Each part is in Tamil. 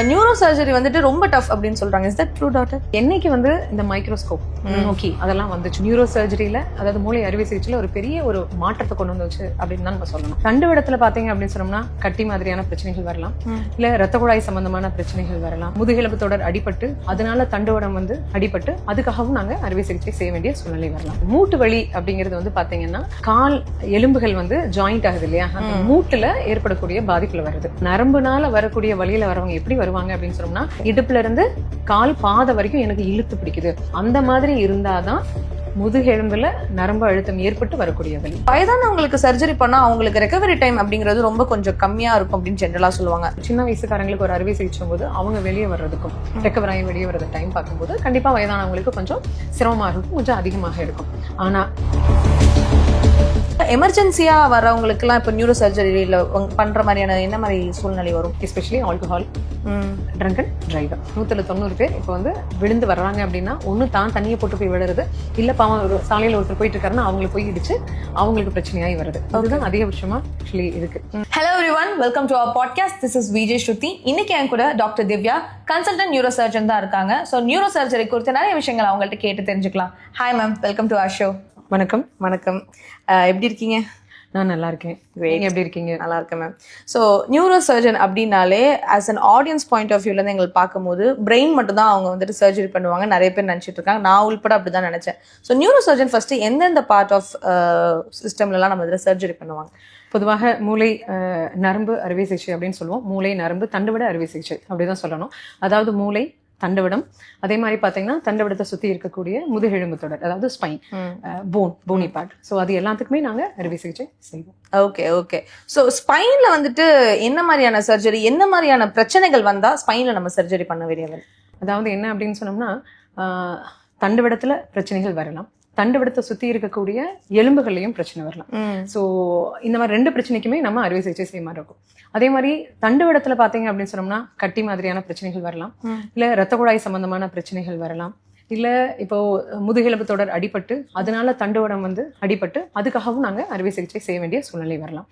நியூரோ சர்ஜரி வந்துட்டு ரொம்ப டஃப் அப்படின்னு சொல்றாங்க. Is that true doctor? என்னைக்கு வந்து இந்த மைக்ரோஸ்கோப் நோக்கி அதெல்லாம் வந்துச்சு நியூரோ சர்ஜரியில, அதாவது மூளை அறுவை சிகிச்சையில ஒரு பெரிய ஒரு மாற்றத்தை கொண்டு வந்துச்சு அப்படின்னு தான் நம்ம சொல்லணும். தண்டுவடத்துல பாத்தீங்க அப்படின்னு சொன்னோம்னா கட்டி மாதிரியான பிரச்சனைகள் வரலாம், இல்ல ரத்த குழாய் சம்பந்தமான பிரச்சனைகள் வரலாம், முதுகெலும்பு தொடர் அடிபட்டு அதனால தண்டுவடம் வந்து அடிபட்டு அதுக்காகவும் நாங்க அறுவை சிகிச்சை செய்ய வேண்டிய சூழ்நிலை வரலாம். மூட்டு வலி அப்படிங்கிறது வந்து பாத்தீங்கன்னா கால் எலும்புகள் வந்து ஜாயிண்ட் ஆகுது இல்லையா, அந்த மூட்டுல ஏற்படக்கூடிய பாதிப்புல வருது. நரம்புனால வரக்கூடிய வலியில வரவங்க எப்படி வருவாங்க அப்படின்னு சொன்னோம்னா இடுப்புல இருந்து கால் பாதை வரைக்கும் எனக்கு இழுத்து பிடிக்குது, அந்த மாதிரி இருந்தாதான் முதுகெலும்புல நரம்பு அழுத்தம் ஏற்பட்டு வரக்கூடிய வலி. வயதானவங்களுக்கு சர்ஜரி பண்ணா அவங்களுக்கு ரெக்கவரி டைம் அப்படிங்கிறது ரொம்ப கொஞ்சம் கம்மியா இருக்கும் அப்படின்னு ஜென்ரலா சொல்லுவாங்க. சின்ன வயசுக்காரங்களுக்கு ஒரு அறுவை சிகிச்சை போது அவங்க வெளியே வர்றதுக்கும் ரெக்கவர் ஆகி வெளியே வர்றது டைம் பார்க்கும்போது கண்டிப்பா வயதானவங்களுக்கு கொஞ்சம் சிரமமா இருக்கும், கொஞ்சம் அதிகமாக இருக்கும். ஆனா எமர்ஜென்சியா வரவங்களுக்கு எல்லாம் இப்ப நியூரோ சர்ஜரியில பண்ற மாதிரியான என்ன மாதிரி சூழ்நிலை வரும்? Especially alcohol, drunk and driver 190 பேர் இப்போ வந்து விழுந்து வர்றாங்க அப்படின்னா ஒன்னு தான் தண்ணியை போட்டு போய் விழுறது, இல்ல பாவம் ஒரு சாலையில ஒருத்தர் போயிட்டு இருக்காருன்னா அவங்களை போய் இடிச்சு அவங்களுக்கு பிரச்சனையாகி வருது. அதுதான் அதிகபட்சமா ஆக்சுவலி இருக்கு. Hello everyone, welcome to our podcast. This is Vijay Shruti. இன்னைக்கு என் கூட doctor Divya, consultant neuro surgeon தான் இருக்காங்க. ஸோ நியூரோ சர்ஜரி குறித்து நிறைய விஷயங்கள் அவங்கள்ட்ட கேட்டு தெரிஞ்சுக்கலாம். Hi ma'am, welcome to our show. வணக்கம். வணக்கம், எப்படி இருக்கீங்க? நான் நல்லா இருக்கேன், நீங்க எப்படி இருக்கீங்க? நல்லா இருக்கேன் மேம். ஸோ நியூரோ சர்ஜன் அப்படின்னாலே as an audience point of வியூல இருந்து எங்களுக்கு பார்க்கும்போது பிரெயின் மட்டும் தான் அவங்க வந்துட்டு சர்ஜரி பண்ணுவாங்க நிறைய பேர் நினைச்சிட்டு இருக்காங்க. நான் உள்பட அப்படிதான் நினைச்சேன். ஸோ நியூரோ சர்ஜன் ஃபர்ஸ்ட் எந்தெந்த பார்ட் ஆஃப் சிஸ்டம்லாம் நம்ம இதில் சர்ஜரி பண்ணுவாங்க? பொதுவாக மூளை நரம்பு அறுவை சிகிச்சை அப்படின்னு சொல்லுவோம். மூளை நரம்பு தண்டுவட அறுவை சிகிச்சை அப்படிதான் சொல்லணும். அதாவது மூளை தண்டுவடம், அதே மாதிரி பாத்தீங்கன்னா தண்டுவடத்தை சுத்தி இருக்கக்கூடிய முதுகெலும்பு தொடர், அதாவது ஸ்பைன், போனி பார்ட். ஸோ அது எல்லாத்துக்குமே நாங்க அறுவை சிகிச்சை செய்வோம். Okay okay. ஸோ ஸ்பைன்ல வந்துட்டு என்ன மாதிரியான சர்ஜரி, என்ன மாதிரியான பிரச்சனைகள் வந்தா ஸ்பைன்ல நம்ம சர்ஜரி பண்ண வேண்டியது? அதாவது என்ன அப்படின்னு சொன்னோம்னா தண்டுவடத்துல பிரச்சனைகள் வரலாம், தண்டுவடத்தை சுத்தி இருக்கக்கூடிய எலும்புகள்லயும் பிரச்சனை வரலாம். சோ இந்த மாதிரி ரெண்டு பிரச்சனைக்குமே நம்ம அறுவை சிகிச்சை செய்ய மாதிரி இருக்கும். அதே மாதிரி தண்டுவடத்துல பாத்தீங்க அப்படின்னு சொன்னோம்னா கட்டி மாதிரியான பிரச்சனைகள் வரலாம், இல்ல ரத்த குழாய் சம்பந்தமான பிரச்சனைகள் வரலாம், இல்ல இப்போ முதுகெலும்பு தொடர் அடிபட்டு அதனால தண்டுவடம் வந்து அடிபட்டு அதுக்காகவும் நாங்க அறுவை சிகிச்சை செய்ய வேண்டிய சூழ்நிலை வரலாம்.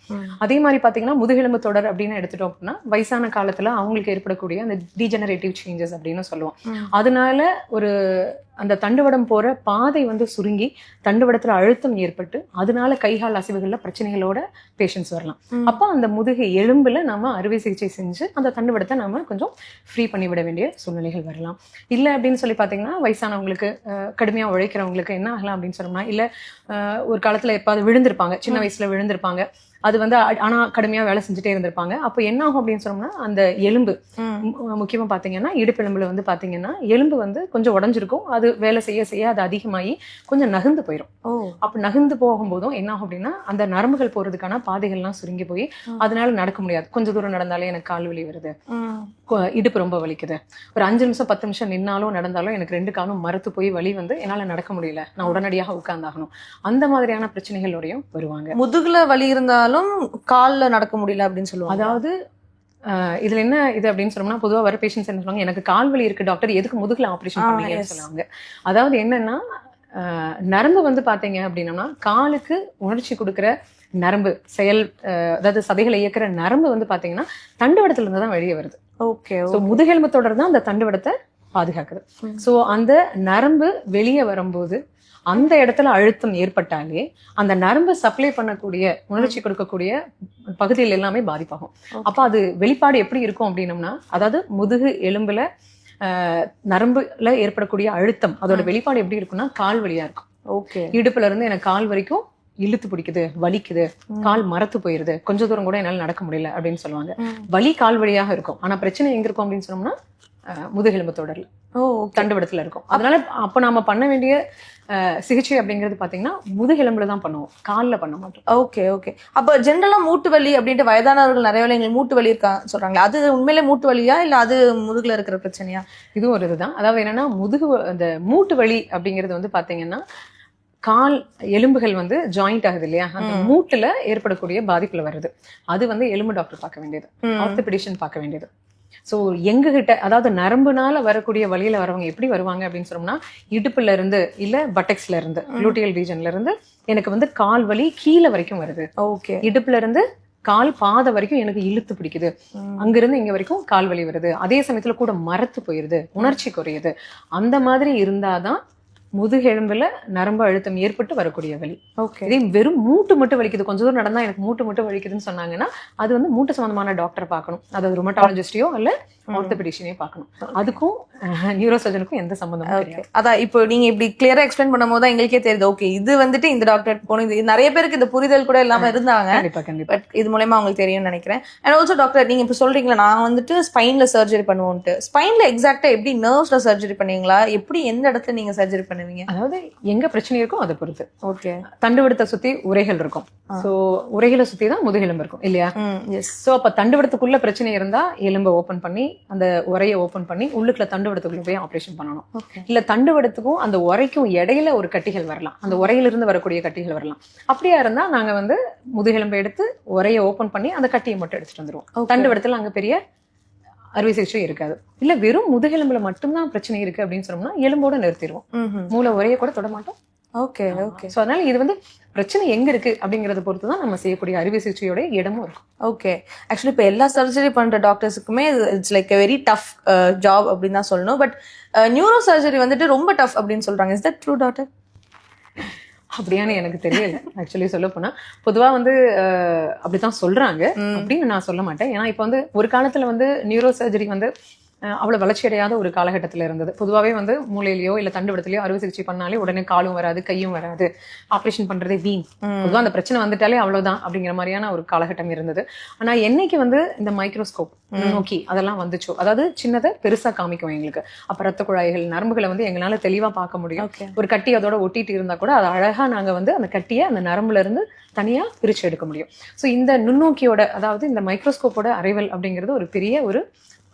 அதே மாதிரி பாத்தீங்கன்னா முதுகெலும்பு தொடர் அப்படின்னு எடுத்துட்டோம் அப்படின்னா வயசான காலத்துல அவங்களுக்கு ஏற்படக்கூடிய அந்த டீஜெனரேட்டிவ் சேஞ்சஸ் அப்படின்னு சொல்லுவோம். அதனால ஒரு அந்த தண்டுவடம் போற பாதை வந்து சுருங்கி தண்டுவடத்துல அழுத்தம் ஏற்பட்டு அதனால கைகால் அசைவுகள்ல பிரச்சனைகளோட பேஷண்ட்ஸ் வரலாம். அப்போ அந்த முதுகு எலும்புல நாம அறுவை சிகிச்சை செஞ்சு அந்த தண்டுவடத்தை நாம கொஞ்சம் ஃப்ரீ பண்ணி விட வேண்டிய சூழ்நிலைகள் வரலாம். இல்ல அப்படின்னு சொல்லி பாத்தீங்கன்னா வயசானவங்களுக்கு, கடுமையா உழைக்கிறவங்களுக்கு என்ன ஆகலாம் அப்படின்னு சொன்னோம்னா, இல்ல ஒரு காலத்துல எப்பாவது விழுந்திருப்பாங்க, சின்ன வயசுல விழுந்திருப்பாங்க, அது வந்து ஆனா கடுமையா வேலை செஞ்சுட்டே இருந்திருப்பாங்க. அப்போ என்ன ஆகும் அப்படின்னு சொன்னோம்னா அந்த எலும்பு முக்கியமா பாத்தீங்கன்னா இடுப்பு எலும்புல வந்து பாத்தீங்கன்னா எலும்பு வந்து கொஞ்சம் உடஞ்சிருக்கும், அது வேலை செய்ய செய்ய அது அதிகமாகி கொஞ்சம் நகர்ந்து போயிடும். அப்ப நகர்ந்து போகும்போதும் என்ன ஆகும் அப்படின்னா அந்த நரம்புகள் போறதுக்கான பாதைகள்லாம் சுருங்கி போய் அதனால நடக்க முடியாது. கொஞ்சம் தூரம் நடந்தாலே எனக்கு கால் வலி வருது, இடுப்பு ரொம்ப வலிக்குது, ஒரு 5 நிமிஷம் 10 நிமிஷம் நின்னாலும் நடந்தாலும் எனக்கு 2 காலும் மரத்து போய் வலி வந்து என்னால நடக்க முடியல, நான் உடனடியாக உட்கார்ந்தாகணும், அந்த மாதிரியான பிரச்சனைகளோடையும் வருவாங்க. முதுகுல வலி இருந்தாலும் கால்ல நடக்க முடியல அப்படின்னு சொல்லுவாங்க. அதாவது இதுல என்ன இது அப்படின்னு சொன்னோம்னா பொதுவா வர பேஷண்ட்ஸ் என்ன சொல்லுவாங்க, எனக்கு கால் வலி இருக்கு டாக்டர், எதுக்கு முதுகுல ஆபரேஷன் பண்ணீங்கன்னு சொல்லுவாங்க. அதாவது என்னன்னா நரம்பு வந்து பாத்தீங்க அப்படின்னா காலுக்கு உணர்ச்சி கொடுக்குற நரம்பு செயல், அதாவது சதைகளை இயக்குற நரம்பு வந்து பாத்தீங்கன்னா தண்டுவடத்துல இருந்து தான் வெளியே வருது. ஓகே. முதுகெலும்பு தொடர் தான் அந்த தண்டுவடத்தை பாதுகாக்குது. சோ அந்த நரம்பு வெளியே வரும்போது அந்த இடத்துல அழுத்தம் ஏற்பட்டாலே அந்த நரம்பு சப்ளை பண்ணக்கூடிய உணர்ச்சி கொடுக்கக்கூடிய பகுதியில் எல்லாமே பாதிப்பாகும். அப்ப அது வெளிப்பாடு எப்படி இருக்கும் அப்படின்னம்னா, அதாவது முதுகு எலும்புல நரம்புல ஏற்படக்கூடிய அழுத்தம் அதோட வெளிப்பாடு எப்படி இருக்கும்னா கால் வலியா இருக்கும். ஓகே. இடுப்புல இருந்து எனக்கு கால் வரைக்கும் இழுத்து பிடிக்குது, வலிக்குது, கால் மரத்து போயிருது, கொஞ்ச தூரம் கூட என்னால நடக்க முடியல அப்படின்னு சொல்லுவாங்க. வலி கால் வழியாக இருக்கும், ஆனா பிரச்சனை எங்க இருக்கும் அப்படின்னு சொன்னோம்னா முதுகெலும்பு தொடர்ல, தண்டுவடத்துல இருக்கும். அதனால அப்ப நாம பண்ண வேண்டிய சிகிச்சை அப்படிங்கிறது பாத்தீங்கன்னா முதுகெலும்புல தான் பண்ணுவோம், கால்ல பண்ண மாட்டோம். Okay okay. அப்ப ஜென்ரலா மூட்டு வலி அப்படின்ட்டு வயதானவர்கள் நிறைய வேலை எங்களுக்கு மூட்டு வலி இருக்கா சொல்றாங்களா, அது உண்மையிலே மூட்டு வலியா இல்ல அது முதுகுல இருக்கிற பிரச்சனையா? இதுவும் ஒரு இதுதான். அதாவது என்னன்னா முதுகு அந்த மூட்டு வலி அப்படிங்கிறது வந்து பாத்தீங்கன்னா கால் எலும்புகள் வந்து ஜாயிண்ட் ஆகுது இல்லையா, அந்த மூட்டுல ஏற்படக்கூடிய பாதிப்புல வருது. அது வந்து எலும்பு டாக்டர் பார்க்க வேண்டியது, ஆர்த்தோபெடிஷியன் பார்க்க வேண்டியது. சோ எங்க கிட்ட அதாவது நரம்புனால வரக்கூடிய வழியில வரவங்க எப்படி வருவாங்க அப்படின்னு சொன்னோம்னா இடுப்புல இருந்து இல்ல பட்டெக்ஸ்ல இருந்து குளூட்டியல் ரீஜன்ல இருந்து எனக்கு வந்து கால் வலி கீழே வரைக்கும் வருது. ஓகே. இடுப்புல இருந்து கால் பாதை வரைக்கும் எனக்கு இழுத்து பிடிக்குது, அங்கிருந்து இங்க வரைக்கும் கால் வலி வருது, அதே சமயத்துல கூட மரத்து போயிருது, உணர்ச்சி குறையுது, அந்த மாதிரி இருந்தாதான் முதுகெலும்புல நரம்பு அழுத்தம் ஏற்பட்டு வரக்கூடிய வலி. ஓகே. இதே வெறும் மூட்டு மட்டும் வலிக்குது, கொஞ்ச தூரம் நடந்தா எனக்கு மூட்டு மட்டும் வலிக்குதுன்னு சொன்னாங்கன்னா அது வந்து மூட்டு சம்பந்தமான டாக்டரை பார்க்கணும். அதாவது ருமட்டாலஜிஸ்டையோ இல்ல ஆர்த்தோபெடிஷியனையோ பார்க்கணும். அதுக்கும் நியூரோ சர்ஜனுக்கும் எந்த சம்பந்தமும் கிடையாது. அதான் இப்போ நீங்க இப்படி கிளியரா எக்ஸ்பிளைன் பண்ணும்போது தான் எங்களுக்கே தெரியுது, ஓகே இது வந்துட்டு இந்த டாக்டர் போகணும். இது நிறைய பேருக்கு இந்த புரிதல் கூட இல்லாம இருந்தாங்க. கண்டிப்பா கண்டிப்பா. பட் இது மூலமா உங்களுக்கு தெரியும்னு நினைக்கிறேன். அண்ட் ஆல்சோ டாக்டர், நீங்க இப்ப சொல்றீங்களா நான் வந்துட்டு ஸ்பைன்ல சர்ஜரி பண்ணுவோம்ட்டு, ஸ்பைன்ல எக்ஸாக்டா எப்படி நர்வ்ஸ்ல சர்ஜரி பண்ணுவீங்களா, எப்படி எந்த இடத்துல நீங்க சர்ஜரி பண்ணுவீங்க? அதாவது எங்க பிரச்சனை இருக்கும் அதை பொறுத்து. ஓகே. தண்டுவடத்தை சுத்தி உரைகள் இருக்கும். சோ உரைகளை சுத்தி தான் முதுகெலும்பு இருக்கும் இல்லையா? சோ அப்ப தண்டுவடத்துக்குள்ள பிரச்சனை இருந்தா எலும்பை ஓபன் பண்ணி அந்த உரையை ஓபன் பண்ணி உள்ளுக்குள்ள தண்டுவடத்துக்குள்ள போய் ஆபரேஷன் பண்ணணும். இல்ல தண்டுவடத்துக்கும் அந்த உரைக்கும் இடையில ஒரு கட்டிகள் வரலாம், அந்த உரையிலிருந்து வரக்கூடிய கட்டிகள் வரலாம். அப்படியா இருந்தா நாங்க வந்து முதுகெலும்பை எடுத்து உரையை ஓபன் பண்ணி அந்த கட்டியை மட்டும் எடுத்துட்டு வந்துருவோம். தண்டுவடத்துல அங்க பெரிய அறுவை சிகிச்சை இருக்காது. இல்ல வெறும் முதுகெலும்புல மட்டும்தான் பிரச்சனை இருக்கு அப்படின்னு சொன்னோம்னா எலும்போட நிறுத்திடுவோம், மூளை உரையை கூட தொட மாட்டோம். Okay okay. சோ அதனால இது வந்து பிரச்சனை எங்க இருக்கு அப்படிங்கறத பொறுத்து தான் நம்ம செய்யக்கூடிய அறுவை சிகிச்சையோட இடமும் இருக்கும். ஓகே. ஆக்சுவலி இப்போ எல்லா சர்ஜரி பண்ற டாக்டர்ஸுக்குமே it's like a very tough job அப்படின்னு தான் சொல்லணும். பட் நியூரோ சர்ஜரி வந்துட்டு ரொம்ப டஃப் அப்படின்னு சொல்றாங்க. Is that true doctor? அப்படியானு எனக்கு தெரியல. ஆக்சுவலி சொல்ல போனா பொதுவா வந்து அப்படித்தான் சொல்றாங்க அப்படின்னு நான் சொல்ல மாட்டேன். ஏன்னா இப்ப வந்து ஒரு காலத்துல வந்து நியூரோ சர்ஜரி வந்து அவ்வளவு வளர்ச்சி அடையாத ஒரு காலகட்டத்துல இருந்தது. பொதுவாகவே வந்து மூளையிலயோ இல்ல தண்டுவடத்திலயோ அறுவை சிகிச்சை பண்ணாலே உடனே காலும் வராது, கையும் வராது, ஆபரேஷன் பண்றதே வீண், பொதுவா அந்த பிரச்சனை வந்துட்டாலே அவ்வளவுதான் அப்படிங்கிற மாதிரியான ஒரு காலகட்டம் இருந்தது. ஆனா என்னைக்கு வந்து இந்த மைக்ரோஸ்கோப் நோக்கி அதெல்லாம் வந்துச்சோ, அதாவது சின்னதை பெருசா காமிக்கும் எங்களுக்கு. அப்ப ரத்த குழாய்கள் நரம்புகளை வந்து எங்களால தெளிவா பார்க்க முடியும். ஒரு கட்டி அதோட ஒட்டிட்டு இருந்தா கூட அதை அழகா நாங்க வந்து அந்த கட்டியை அந்த நரம்புல இருந்து தனியா பிரிச்சு எடுக்க முடியும். சோ இந்த நுண்ணோக்கியோட, அதாவது இந்த மைக்ரோஸ்கோப்போட அரைவல் அப்படிங்கிறது ஒரு பெரிய ஒரு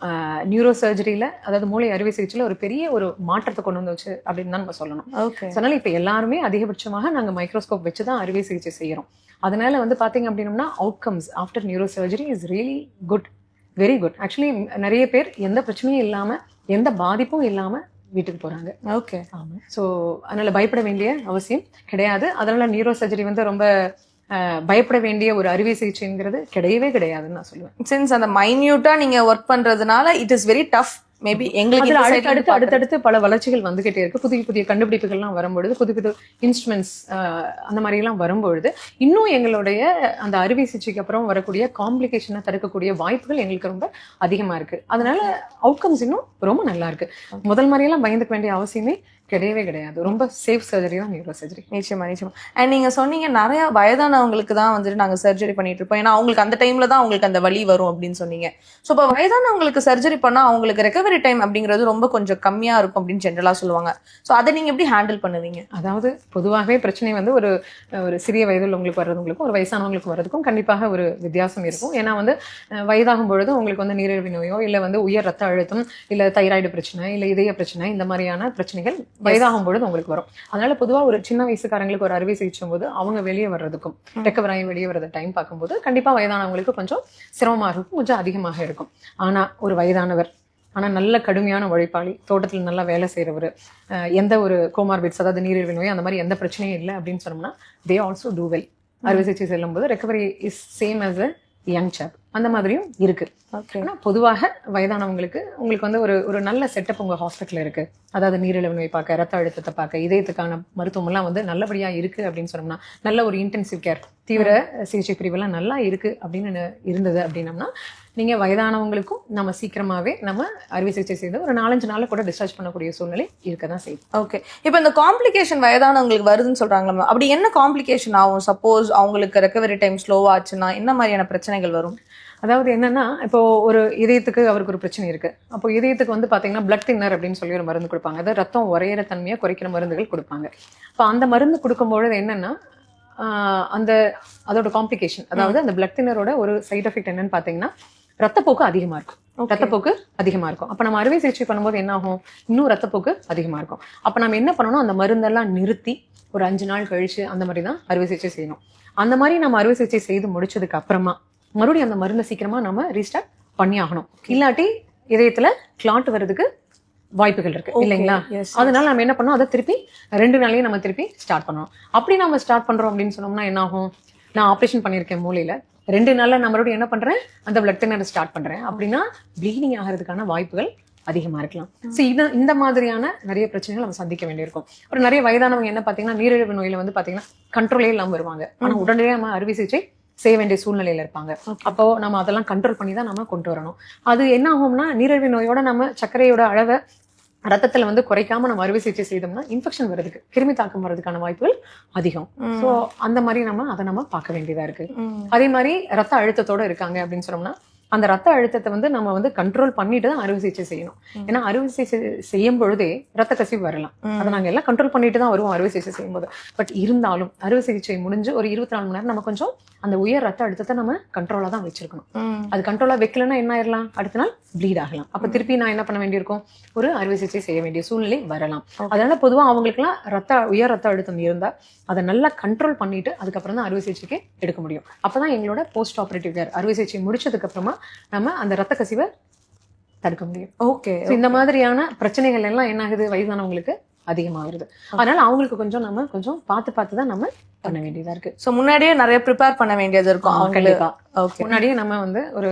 நியூரோ சர்ஜரியில, அதாவது மூளை அறுவை சிகிச்சையில ஒரு பெரிய ஒரு மாற்றத்தை கொண்டு வந்துச்சு அப்படின்னு தான் நம்ம சொல்லணும். அதனால இப்ப எல்லாருமே அதிகபட்சமாக நாங்க மைக்ரோஸ்கோப் வச்சுதான் அறுவை சிகிச்சை செய்யறோம். அதனால வந்து பாத்தீங்க அப்படின்னா outcomes after neuro surgery is really good, very good. Actually நிறைய பேர் எந்த பிரச்சனையும் இல்லாம எந்த பாதிப்பும் இல்லாம வீட்டுக்கு போறாங்க. ஓகே. ஆமா. சோ அதனால பயப்பட வேண்டிய அவசியம் கிடையாது. அதனால நியூரோ சர்ஜரி வந்து ரொம்ப பயப்பட வேண்டிய ஒரு அறுவை சிகிச்சைங்கிறது கிடையவே கிடையாதுன்னு நான் சொல்லுவேன். சின்ஸ் அந்த மைன்யூட்டா நீங்க ஒர்க் பண்றதுனால it is very tough. Maybe எங்களுக்கு அடுத்தடுத்து பல வளர்ச்சிகள் வந்துகிட்டே இருக்கு. புதிய புதிய கண்டுபிடிப்புகள்லாம் வரும்பொழுது, புது புது இன்ஸ்ட்ருமெண்ட்ஸ் அந்த மாதிரி எல்லாம் வரும்பொழுது இன்னும் எங்களுடைய அந்த அறுவை சிகிச்சைக்கு அப்புறம் வரக்கூடிய காம்ப்ளிகேஷனை தடுக்கக்கூடிய வாய்ப்புகள் எங்களுக்கு ரொம்ப அதிகமா இருக்கு. அதனால அவுட்கம்ஸ் இன்னும் ரொம்ப நல்லா இருக்கு. முதல் மாதிரியெல்லாம் பயந்துக்க வேண்டிய அவசியமே கிடையவே கிடையாது. ரொம்ப சேஃப் சர்ஜரி தான் நியூரோ சர்ஜரி. நிச்சயமா நிச்சயமா. அண்ட் நீங்க சொன்னீங்க நிறைய வயதானவங்களுக்கு தான் வந்துட்டு நாங்க சர்ஜரி பண்ணிட்டு இருப்போம், ஏன்னா அவங்களுக்கு அந்த டைம்ல தான் அவங்களுக்கு அந்த வலி வரும் அப்படின்னு சொன்னீங்க. ஸோ இப்போ வயதானவங்களுக்கு சர்ஜரி பண்ணா அவங்களுக்கு ரெக்கவரி டைம் அப்படிங்கிறது ரொம்ப கொஞ்சம் கம்மியா இருக்கும் அப்படின்னு ஜென்ரலா சொல்லுவாங்க. ஸோ அதை நீங்க எப்படி ஹேண்டில் பண்ணுவீங்க? அதாவது பொதுவாகவே பிரச்சனை வந்து ஒரு ஒரு சிறிய வயதில் உங்களுக்கு வர்றதுங்களுக்கும் ஒரு வயசானவங்களுக்கு வர்றதுக்கும் கண்டிப்பாக ஒரு வித்தியாசம் இருக்கும். ஏன்னா வந்து வயதாகும் பொழுது உங்களுக்கு வந்து நீரிழிவு நோயோ இல்ல வந்து உயர் ரத்த அழுத்தம் இல்ல தைராய்டு பிரச்சனை இல்ல இதய பிரச்சனை இந்த மாதிரியான பிரச்சனைகள் வயதாகும் பொழுது உங்களுக்கு வரும். அதனால பொதுவா ஒரு சின்ன வயசுக்காரங்களுக்கு ஒரு அறுவை சிகிச்சை போது அவங்க வெளியே வர்றதுக்கும் ரெக்கவர் ஆகி வெளியே வர்றது டைம் பார்க்கும்போது கண்டிப்பா வயதானவங்களுக்கு கொஞ்சம் சிரமமாக இருக்கும், கொஞ்சம் அதிகமாக இருக்கும். ஆனா ஒரு வயதானவர் ஆனா நல்ல கடுமையான உழைப்பாளி, தோட்டத்துல நல்லா வேலை செய்யறவர், எந்த ஒரு கோமார்பிட்ஸ் அதாவது நீரிழிவு நோய் அந்த மாதிரி எந்த பிரச்சனையும் இல்லை அப்படின்னு சொன்னோம்னா தே ஆல்சோ டூ வெல். அறுவை சிகிச்சை செல்லும் போது recovery is same as a young chap அந்த மாதிரியும் இருக்கு. ஆனா பொதுவாக வயதானவங்களுக்கு உங்களுக்கு வந்து ஒரு நல்ல செட்டப் உங்க ஹாஸ்பிட்டல் இருக்கு. அதாவது நீரிழிவு நோய் பார்க்க, ரத்த அழுத்தத்தை பார்க்க, இதயத்துக்கான மருத்துவம் எல்லாம் வந்து நல்லபடியா இருக்கு அப்படின்னு சொன்னோம்னா, நல்ல ஒரு இன்டென்சிவ் கேர் தீவிர சிகிச்சை பிரிவு எல்லாம் நல்லா இருக்கு அப்படின்னு இருந்தது அப்படின்னம்னா நீங்க வயதானவங்களுக்கும் நம்ம சீக்கிரமாவே நம்ம அறுவை சிகிச்சை செய்து ஒரு 4-5 நாள்ல கூட டிஸ்சார்ஜ் பண்ணக்கூடிய சூழ்நிலை இருக்கதான் செய்யும். ஓகே. இப்போ இந்த காம்ப்ளிகேஷன் வயதானவங்களுக்கு வருதுன்னு சொல்றாங்களா, அப்படி என்ன காம்ப்ளிகேஷன் ஆகும்? சப்போஸ் அவங்களுக்கு ரெக்கவரி டைம் ஸ்லோவா ஆச்சுன்னா என்ன மாதிரியான பிரச்சனைகள் வரும்? அதாவது என்னன்னா, இப்போ ஒரு இதயத்துக்கு அவருக்கு ஒரு பிரச்சனை இருக்கு. அப்போ இதயத்துக்கு வந்து பாத்தீங்கன்னா பிளட் தின்னர் அப்படின்னு சொல்லி ஒரு மருந்து கொடுப்பாங்க. அதாவது ரத்தம் உரையிற தன்மையை குறைக்கிற மருந்துகள் கொடுப்பாங்க. இப்போ அந்த மருந்து கொடுக்கும்பொழுது என்னன்னா அதோட காம்ப்ளிகேஷன், அதாவது அந்த பிளட் தின்னரோட ஒரு சைட் எஃபெக்ட் என்னன்னு பாத்தீங்கன்னா ரத்தப்போக்கு அதிகமா இருக்கும். ரத்தப்போக்கு அதிகமா இருக்கும். அப்ப நம்ம அறுவை சிகிச்சை பண்ணும்போது என்ன ஆகும், இன்னும் ரத்தப்போக்கு அதிகமா இருக்கும். அப்ப நம்ம என்ன பண்ணணும், அந்த மருந்தெல்லாம் நிறுத்தி ஒரு 5 நாள் கழிச்சு அந்த மாதிரி தான் அறுவை சிகிச்சை செய்யணும். அந்த மாதிரி நம்ம அறுவை சிகிச்சை செய்து முடிச்சதுக்கு அப்புறமா மறுபடியும் அந்த மருந்தை சீக்கிரமா நம்ம ரீஸ்டார்ட் பண்ணி ஆகணும். இல்லாட்டி இதயத்துல கிளாட் வர்றதுக்கு வாய்ப்புகள் இருக்கு இல்லைங்களா? அதனால நம்ம என்ன பண்ணோம், அதை திருப்பி 2 நாளையும் நம்ம திருப்பி ஸ்டார்ட் பண்ணணும். அப்படி நம்ம ஸ்டார்ட் பண்றோம் அப்படின்னு சொன்னோம்னா என்ன ஆகும், நான் ஆப்ரேஷன் பண்ணிருக்கேன் மூளையில, 2 நாள்ல நான் மறுபடியும் என்ன பண்றேன், அந்த பிளட் தின்னர் ஸ்டார்ட் பண்றேன் அப்படின்னா ப்ளீடிங் ஆகிறதுக்கான வாய்ப்புகள் அதிகமா இருக்கலாம். ஸோ இந்த மாதிரியான நிறைய பிரச்சனைகள் நம்ம சந்திக்க வேண்டியிருக்கும். அப்புறம் நிறைய வயதானவங்க என்ன பாத்தீங்கன்னா நீரிழிவு நோயில வந்து பாத்தீங்கன்னா கண்ட்ரோலே இல்லாம வருவாங்க. ஆனா உடனடியே நம்ம அறுவை சிகிச்சை செய்ய வேண்டிய சூழ்நிலையில இருப்பாங்க. அப்போ நம்ம அதெல்லாம் கண்ட்ரோல் பண்ணி தான் நம்ம கொண்டு வரணும். அது என்ன ஆகும்னா நீரிழிவு நோயோட நம்ம சர்க்கரையோட அளவை ரத்தத்துல வந்து குறைக்காம நம்ம அறுவை சிகிச்சை செய்தோம்னா இன்ஃபெக்ஷன் வருதுக்கு, கிருமி தாக்கம் வர்றதுக்கான வாய்ப்புகள் அதிகம். ஸோ அந்த மாதிரி அதை நம்ம பார்க்க வேண்டியதா இருக்கு. அதே மாதிரி ரத்த அழுத்தத்தோட இருக்காங்க அப்படின்னு சொன்னோம்னா அந்த ரத்த அழுத்தத்தை வந்து நம்ம வந்து கண்ட்ரோல் பண்ணிட்டு தான் அறுவை சிகிச்சை செய்யணும். ஏன்னா அறுவை சிகிச்சை செய்யும் பொழுதே ரத்த கசிவு வரலாம். அதை நாங்க எல்லாம் கண்ட்ரோல் பண்ணிட்டு தான் வருவோம் அறுவை சிகிச்சை செய்யும் போது. பட் இருந்தாலும் அறுவை சிகிச்சை முடிஞ்சு ஒரு 24 மணி நேரம் நம்ம கொஞ்சம் அந்த உயர் ரத்த அழுத்தத்தை நம்ம கண்ட்ரோலா தான் வச்சிருக்கணும். அது கண்ட்ரோலா வைக்கலன்னா என்ன ஆயிடலாம், அடுத்த நாள் ப்ளீட் ஆகலாம். அப்ப திருப்பி நான் என்ன பண்ண வேண்டியிருக்கும், ஒரு அறுவை சிகிச்சை செய்ய வேண்டிய சூழ்நிலை வரலாம். அதனால பொதுவா அவங்களுக்குலாம் உயர் ரத்த அழுத்தம் இருந்தா அதை நல்லா கண்ட்ரோல் பண்ணிட்டு அதுக்கப்புறம் தான் அறுவை சிகிச்சைக்கு எடுக்க முடியும். அப்பதான் எங்களோட போஸ்ட் ஆபரேட்டிவ் கேர் அறுவை சிகிச்சை முடிச்சதுக்கு அப்புறமா நம்ம அந்த ரத்த கசிவை தடுக்க முடியும். ஓகே, இந்த மாதிரியான பிரச்சனைகள் எல்லாம் என்ன ஆகுது, வயதானவங்களுக்கு அதிகமாகுது. அதனால அவங்களுக்கு கொஞ்சம் கொஞ்சம் பார்த்து தான் நம்ம பண்ண வேண்டியதா இருக்கு. சோ முன்னாடியே நிறைய ப்ரிப்பேர் பண்ண வேண்டியது இருக்கும். கண்டிப்பா ஓகே, முன்னாடியே நம்ம வந்து ஒரு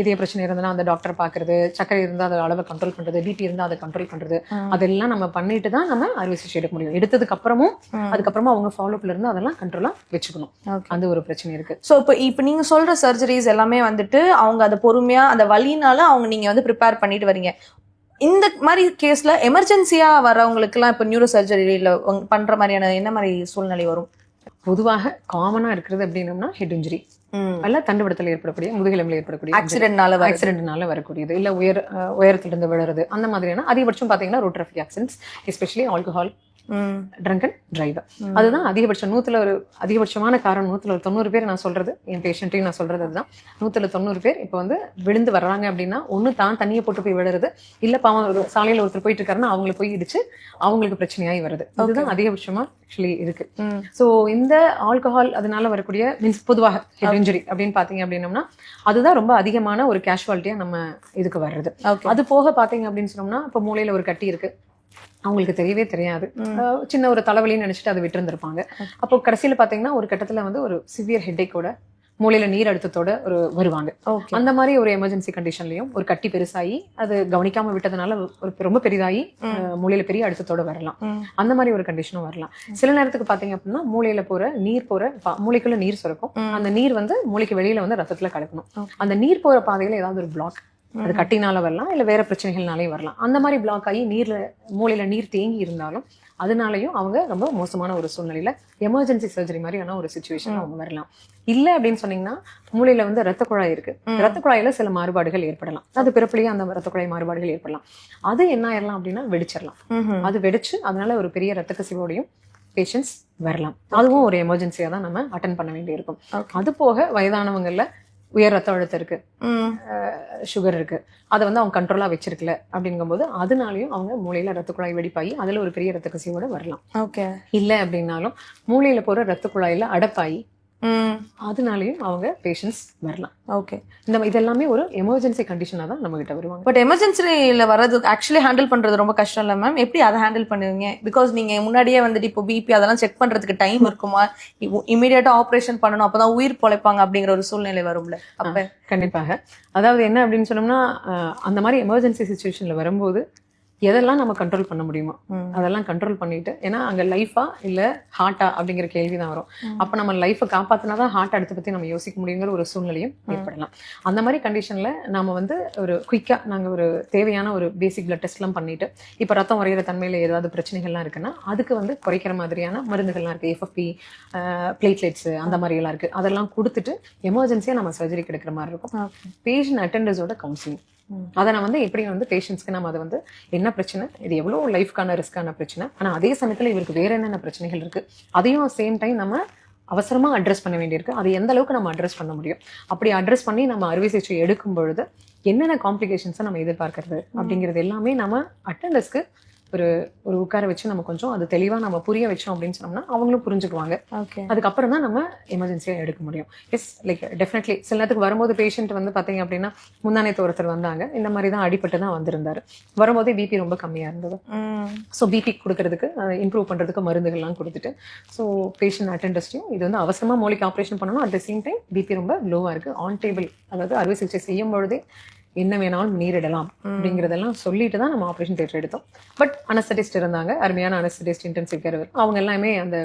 இதய பிரச்சனை இருந்தா அந்த டாக்டர் பாக்குறது, சர்க்கரை இருந்தா அதை அளவை கண்ட்ரோல் பண்றது, பிபி இருந்தா அதை கண்ட்ரோல் பண்றது, அதெல்லாம் நம்ம பண்ணிட்டு தான் நம்ம அறுவை சிகிச்சை எடுக்க முடியும். எடுத்ததுக்கு அப்புறமும் அதுக்கப்புறமா அவங்க ஃபாலோப்ல இருந்து அதெல்லாம் கண்ட்ரோலா வச்சுக்கணும். அந்த ஒரு பிரச்சனை இருக்கு. சோ இப்ப நீங்க சொல்ற சர்ஜரிஸ் எல்லாமே வந்துட்டு அவங்க அதை பொறுமையா அந்த வலினால அவங்க நீங்க வந்து ப்ரிப்பேர் பண்ணிட்டு வரீங்க. இந்த மாதிரி கேஸ்ல எமர்ஜென்சியா வரவங்களுக்கு எல்லாம் இப்ப நியூரோ சர்ஜரியில பண்ற மாதிரியான என்ன மாதிரி சூழ்நிலை வரும்? பொதுவாக காமனா இருக்கிறது அப்படின்னம்னா ஹெட் இன்ஜுரி, அல்ல தண்டுவடத்தில் ஏற்படக்கூடிய, முதுகெலும்பில் ஏற்படக்கூடிய ஆக்சிடென்ட்னால வரக்கூடியது, இல்ல உயரத்திலிருந்து விழுறது, அந்த மாதிரியான அதிகபட்சம் பாத்தீங்கன்னா road traffic accidents, especially alcohol, drunken driver. அதுதான் அதிகபட்சம். அதிகபட்சமான காரணம் 90 பேர் நான் சொல்றது, என் பேஷண்ட்டையும் நான் சொல்றது அதுதான். 90 பேர் இப்ப வந்து விழுந்து வர்றாங்க அப்படின்னா ஒண்ணு தான் தண்ணியை போட்டு போய் விழுறது, இல்ல பாவம் ஒரு சாலையில ஒருத்தர் போயிட்டு இருக்காருன்னா அவங்களை போய் இடிச்சு அவங்களுக்கு பிரச்சனையாகி வருது. இதுதான் அதிகபட்சமா ஆக்சுவலி இருக்கு. சோ இந்த ஆல்கஹால் அதனால வரக்கூடிய மீன்ஸ் பொதுவாக ஹெட் இன்ஜுரி அப்படின்னு பாத்தீங்க அப்படின்னம்னா அதுதான் ரொம்ப அதிகமான ஒரு கேஷுவாலிட்டியா நம்ம இதுக்கு வர்றது. அது போக பாத்தீங்க அப்படின்னு சொன்னோம்னா இப்ப மூளையில ஒரு கட்டி இருக்கு, அவங்களுக்கு தெரியவே தெரியாது, சின்ன ஒரு தலைவலின்னு நினைச்சிட்டு அதை விட்டு இருந்திருப்பாங்க. அப்போ கடைசியில பாத்தீங்கன்னா ஒரு கட்டத்துல வந்து ஒரு சிவியர் ஹெட்டேக்கோட, மூளையில நீர் அழுத்தத்தோட வருவாங்க. அந்த மாதிரி ஒரு எமர்ஜென்சி கண்டிஷன்லயும் ஒரு கட்டி பெருசாகி அது கவனிக்காம விட்டதுனால ரொம்ப பெரிதாகி மூளையில பெரிய அழுத்தத்தோட வரலாம். அந்த மாதிரி ஒரு கண்டிஷனும் வரலாம். சில நேரத்துக்கு பாத்தீங்க அப்படின்னா மூளையில மூளைக்குள்ள நீர் சுரக்கும். அந்த நீர் வந்து மூளைக்கு வெளியில வந்து ரத்தத்துல கலக்கணும். அந்த நீர் போற பாதையில ஏதாவது ஒரு பிளாக், அது கட்டினால வரலாம், இல்ல வேற பிரச்சனைகள்னாலையும் வரலாம். அந்த மாதிரி பிளாக் ஆகி மூளையில நீர் தேங்கி இருந்தாலும் அதனாலயும் அவங்க ரொம்ப மோசமான ஒரு சூழ்நிலையில எமர்ஜென்சி சர்ஜரி மாதிரியான ஒரு சிச்சுவேஷன் அவங்க வரலாம். இல்ல அப்படின்னு சொன்னீங்கன்னா மூளையில வந்து ரத்த குழாய் இருக்கு, ரத்த குழாயில சில மாறுபாடுகள் ஏற்படலாம். அது பிறப்புலயே அந்த ரத்த குழாய் மாறுபாடுகள் ஏற்படலாம். அது என்ன ஆயிடலாம் அப்படின்னா வெடிச்சிடலாம். அது வெடிச்சு அதனால ஒரு பெரிய ரத்த கசிவோடையும் பேஷண்ட்ஸ் வரலாம். அதுவும் ஒரு எமர்ஜென்சியா தான் நம்ம அட்டென்ட் பண்ண வேண்டி இருக்கும். அது போக வயதானவங்கல்ல உயர் ரத்த அழுத்தம் இருக்கு, சுகர் இருக்கு, அதை வந்து அவங்க கண்ட்ரோலா வச்சிருக்கல அப்படிங்கும்போது அதனாலயும் அவங்க மூளையில ரத்த குழாய் வெடிப்பாகி அதுல ஒரு பெரிய ரத்த கசிவோட வரலாம். இல்ல அப்படின்னாலும் மூளையில போற ரத்த குழாயில அடப்பாயி அதனாலயும் அவங்க பேஷண்ட்ஸ் வரலாம். ஓகே, இதெல்லாமே ஒரு எமர்ஜென்சி கண்டிஷனா தான் நம்ம கிட்ட வருவாங்க. பட் எமர்ஜென்சில வரது ஆக்சுவலி ஹேண்டில் பண்றது ரொம்ப கஷ்டம் இல்ல மேம்? எப்படி அதை ஹேண்டில் பண்ணுவீங்க? பிகாஸ் நீங்க முன்னாடியே வந்துட்டு இப்போ பிபி அதெல்லாம் செக் பண்றதுக்கு டைம் இருக்குமா, இமீடியட்டா ஆபரேஷன் பண்ணணும் அப்பதான் உயிர் பொழைப்பாங்க அப்படிங்கிற ஒரு சூழ்நிலை வரும்ல? அப்ப கண்டிப்பாக அதாவது என்ன அப்படின்னு சொன்னோம்னா அந்த மாதிரி எமர்ஜென்சி சிச்சுவேஷன்ல வரும்போது எதெல்லாம் நம்ம கண்ட்ரோல் பண்ண முடியுமோ அதெல்லாம் கண்ட்ரோல் பண்ணிட்டு, ஏன்னா அங்க லைஃபா இல்ல ஹார்ட்டா அப்படிங்கிற கேள்விதான் வரும். அப்ப நம்ம லைஃபை காப்பாத்தினாதான் ஹார்ட் அடுத்த பத்தி நம்ம யோசிக்க முடியுங்கிற ஒரு சூழ்நிலையும் ஏற்படலாம். அந்த மாதிரி கண்டிஷன்ல நாம வந்து ஒரு குயிக்கா நாங்க ஒரு தேவையான ஒரு பேசிக் பிளட் டெஸ்ட் எல்லாம் பண்ணிட்டு, இப்ப ரத்தம் உரையிற தன்மையில ஏதாவது பிரச்சனைகள்லாம் இருக்குன்னா அதுக்கு வந்து குறைக்கிற மாதிரியான மருந்துகள்லாம் இருக்கு, எஃப்எஃப்பி, பிளேட்லெட்ஸ், அந்த மாதிரி எல்லாம் இருக்கு. அதெல்லாம் கொடுத்துட்டு எமர்ஜென்சியா நம்ம சர்ஜரி கிடைக்கிற மாதிரி இருக்கும். பேஷண்ட் அட்டெண்டர்ஸோட கவுன்சிலிங், அதை நான் வந்து எப்படி வந்து பேஷண்ட்ஸ்க்கு நம்ம அதை வந்து என்ன பிரச்சனை, இது எவ்வளவு லைஃப்கான ரிஸ்கான பிரச்சனை, ஆனா அதே சமயத்துல இவருக்கு வேற என்னென்ன பிரச்சனைகள் இருக்கு அதையும் சேம் டைம் நம்ம அவசரமா அட்ரஸ் பண்ண வேண்டியிருக்கு. அது எந்த அளவுக்கு நம்ம அட்ரஸ் பண்ண முடியும், அப்படி அட்ரஸ் பண்ணி நம்ம அறுவை சிகிச்சை எடுக்கும் பொழுது என்னென்ன காம்ப்ளிகேஷன்ஸை நம்ம எதிர்பார்க்கறது அப்படிங்கிறது எல்லாமே நம்ம அட்டெண்டர்ஸ்க்கு ஒரு ஒரு உட்கார வச்சு நம்ம கொஞ்சம் அது தெளிவா நம்ம புரிய வச்சோம் அப்படின்னு சொன்னோம்னா அவங்களும் புரிஞ்சுக்குவாங்க. ஓகே. அதுக்கப்புறம் தான் நம்ம எமர்ஜென்சியா எடுக்க முடியும். எஸ், லைக் டெஃபினெட்லி சில நேரத்துக்கு வரும்போது பேஷண்ட் வந்து பாத்தீங்க அப்படின்னா முந்தானத்து ஒருத்தர் வந்தாங்க, இந்த மாதிரி தான் அடிபட்டு தான் வந்திருந்தாரு. வரும்போதே பிபி ரொம்ப கம்மியா இருந்தது. ஸோ பிபி கொடுக்கறதுக்கு இம்ப்ரூவ் பண்றதுக்கு மருந்துகள்லாம் கொடுத்துட்டு ஸோ பேஷண்ட் அட்டெண்டஸ்டையும் இது வந்து அவசரமா மூளைக்கு ஆப்ரேஷன் பண்ணணும், at the same time BP ரொம்ப லோவா இருக்கு, ஆன் டேபிள், அதாவது அறுவை சிகிச்சை செய்யும் பொழுதே என்ன வேணாலும் நீரிடலாம் அப்படிங்கறதெல்லாம் சொல்லிட்டு தான் நம்ம ஆப்ரேஷன் தியேட்டர் எடுத்தோம். பட் அனஸ்தட்டிஸ்ட் இருந்தாங்க, அருமையான அனஸ்தட்டிஸ்ட், இன்டென்சிவ் கேர், அவங்க எல்லாமே அந்த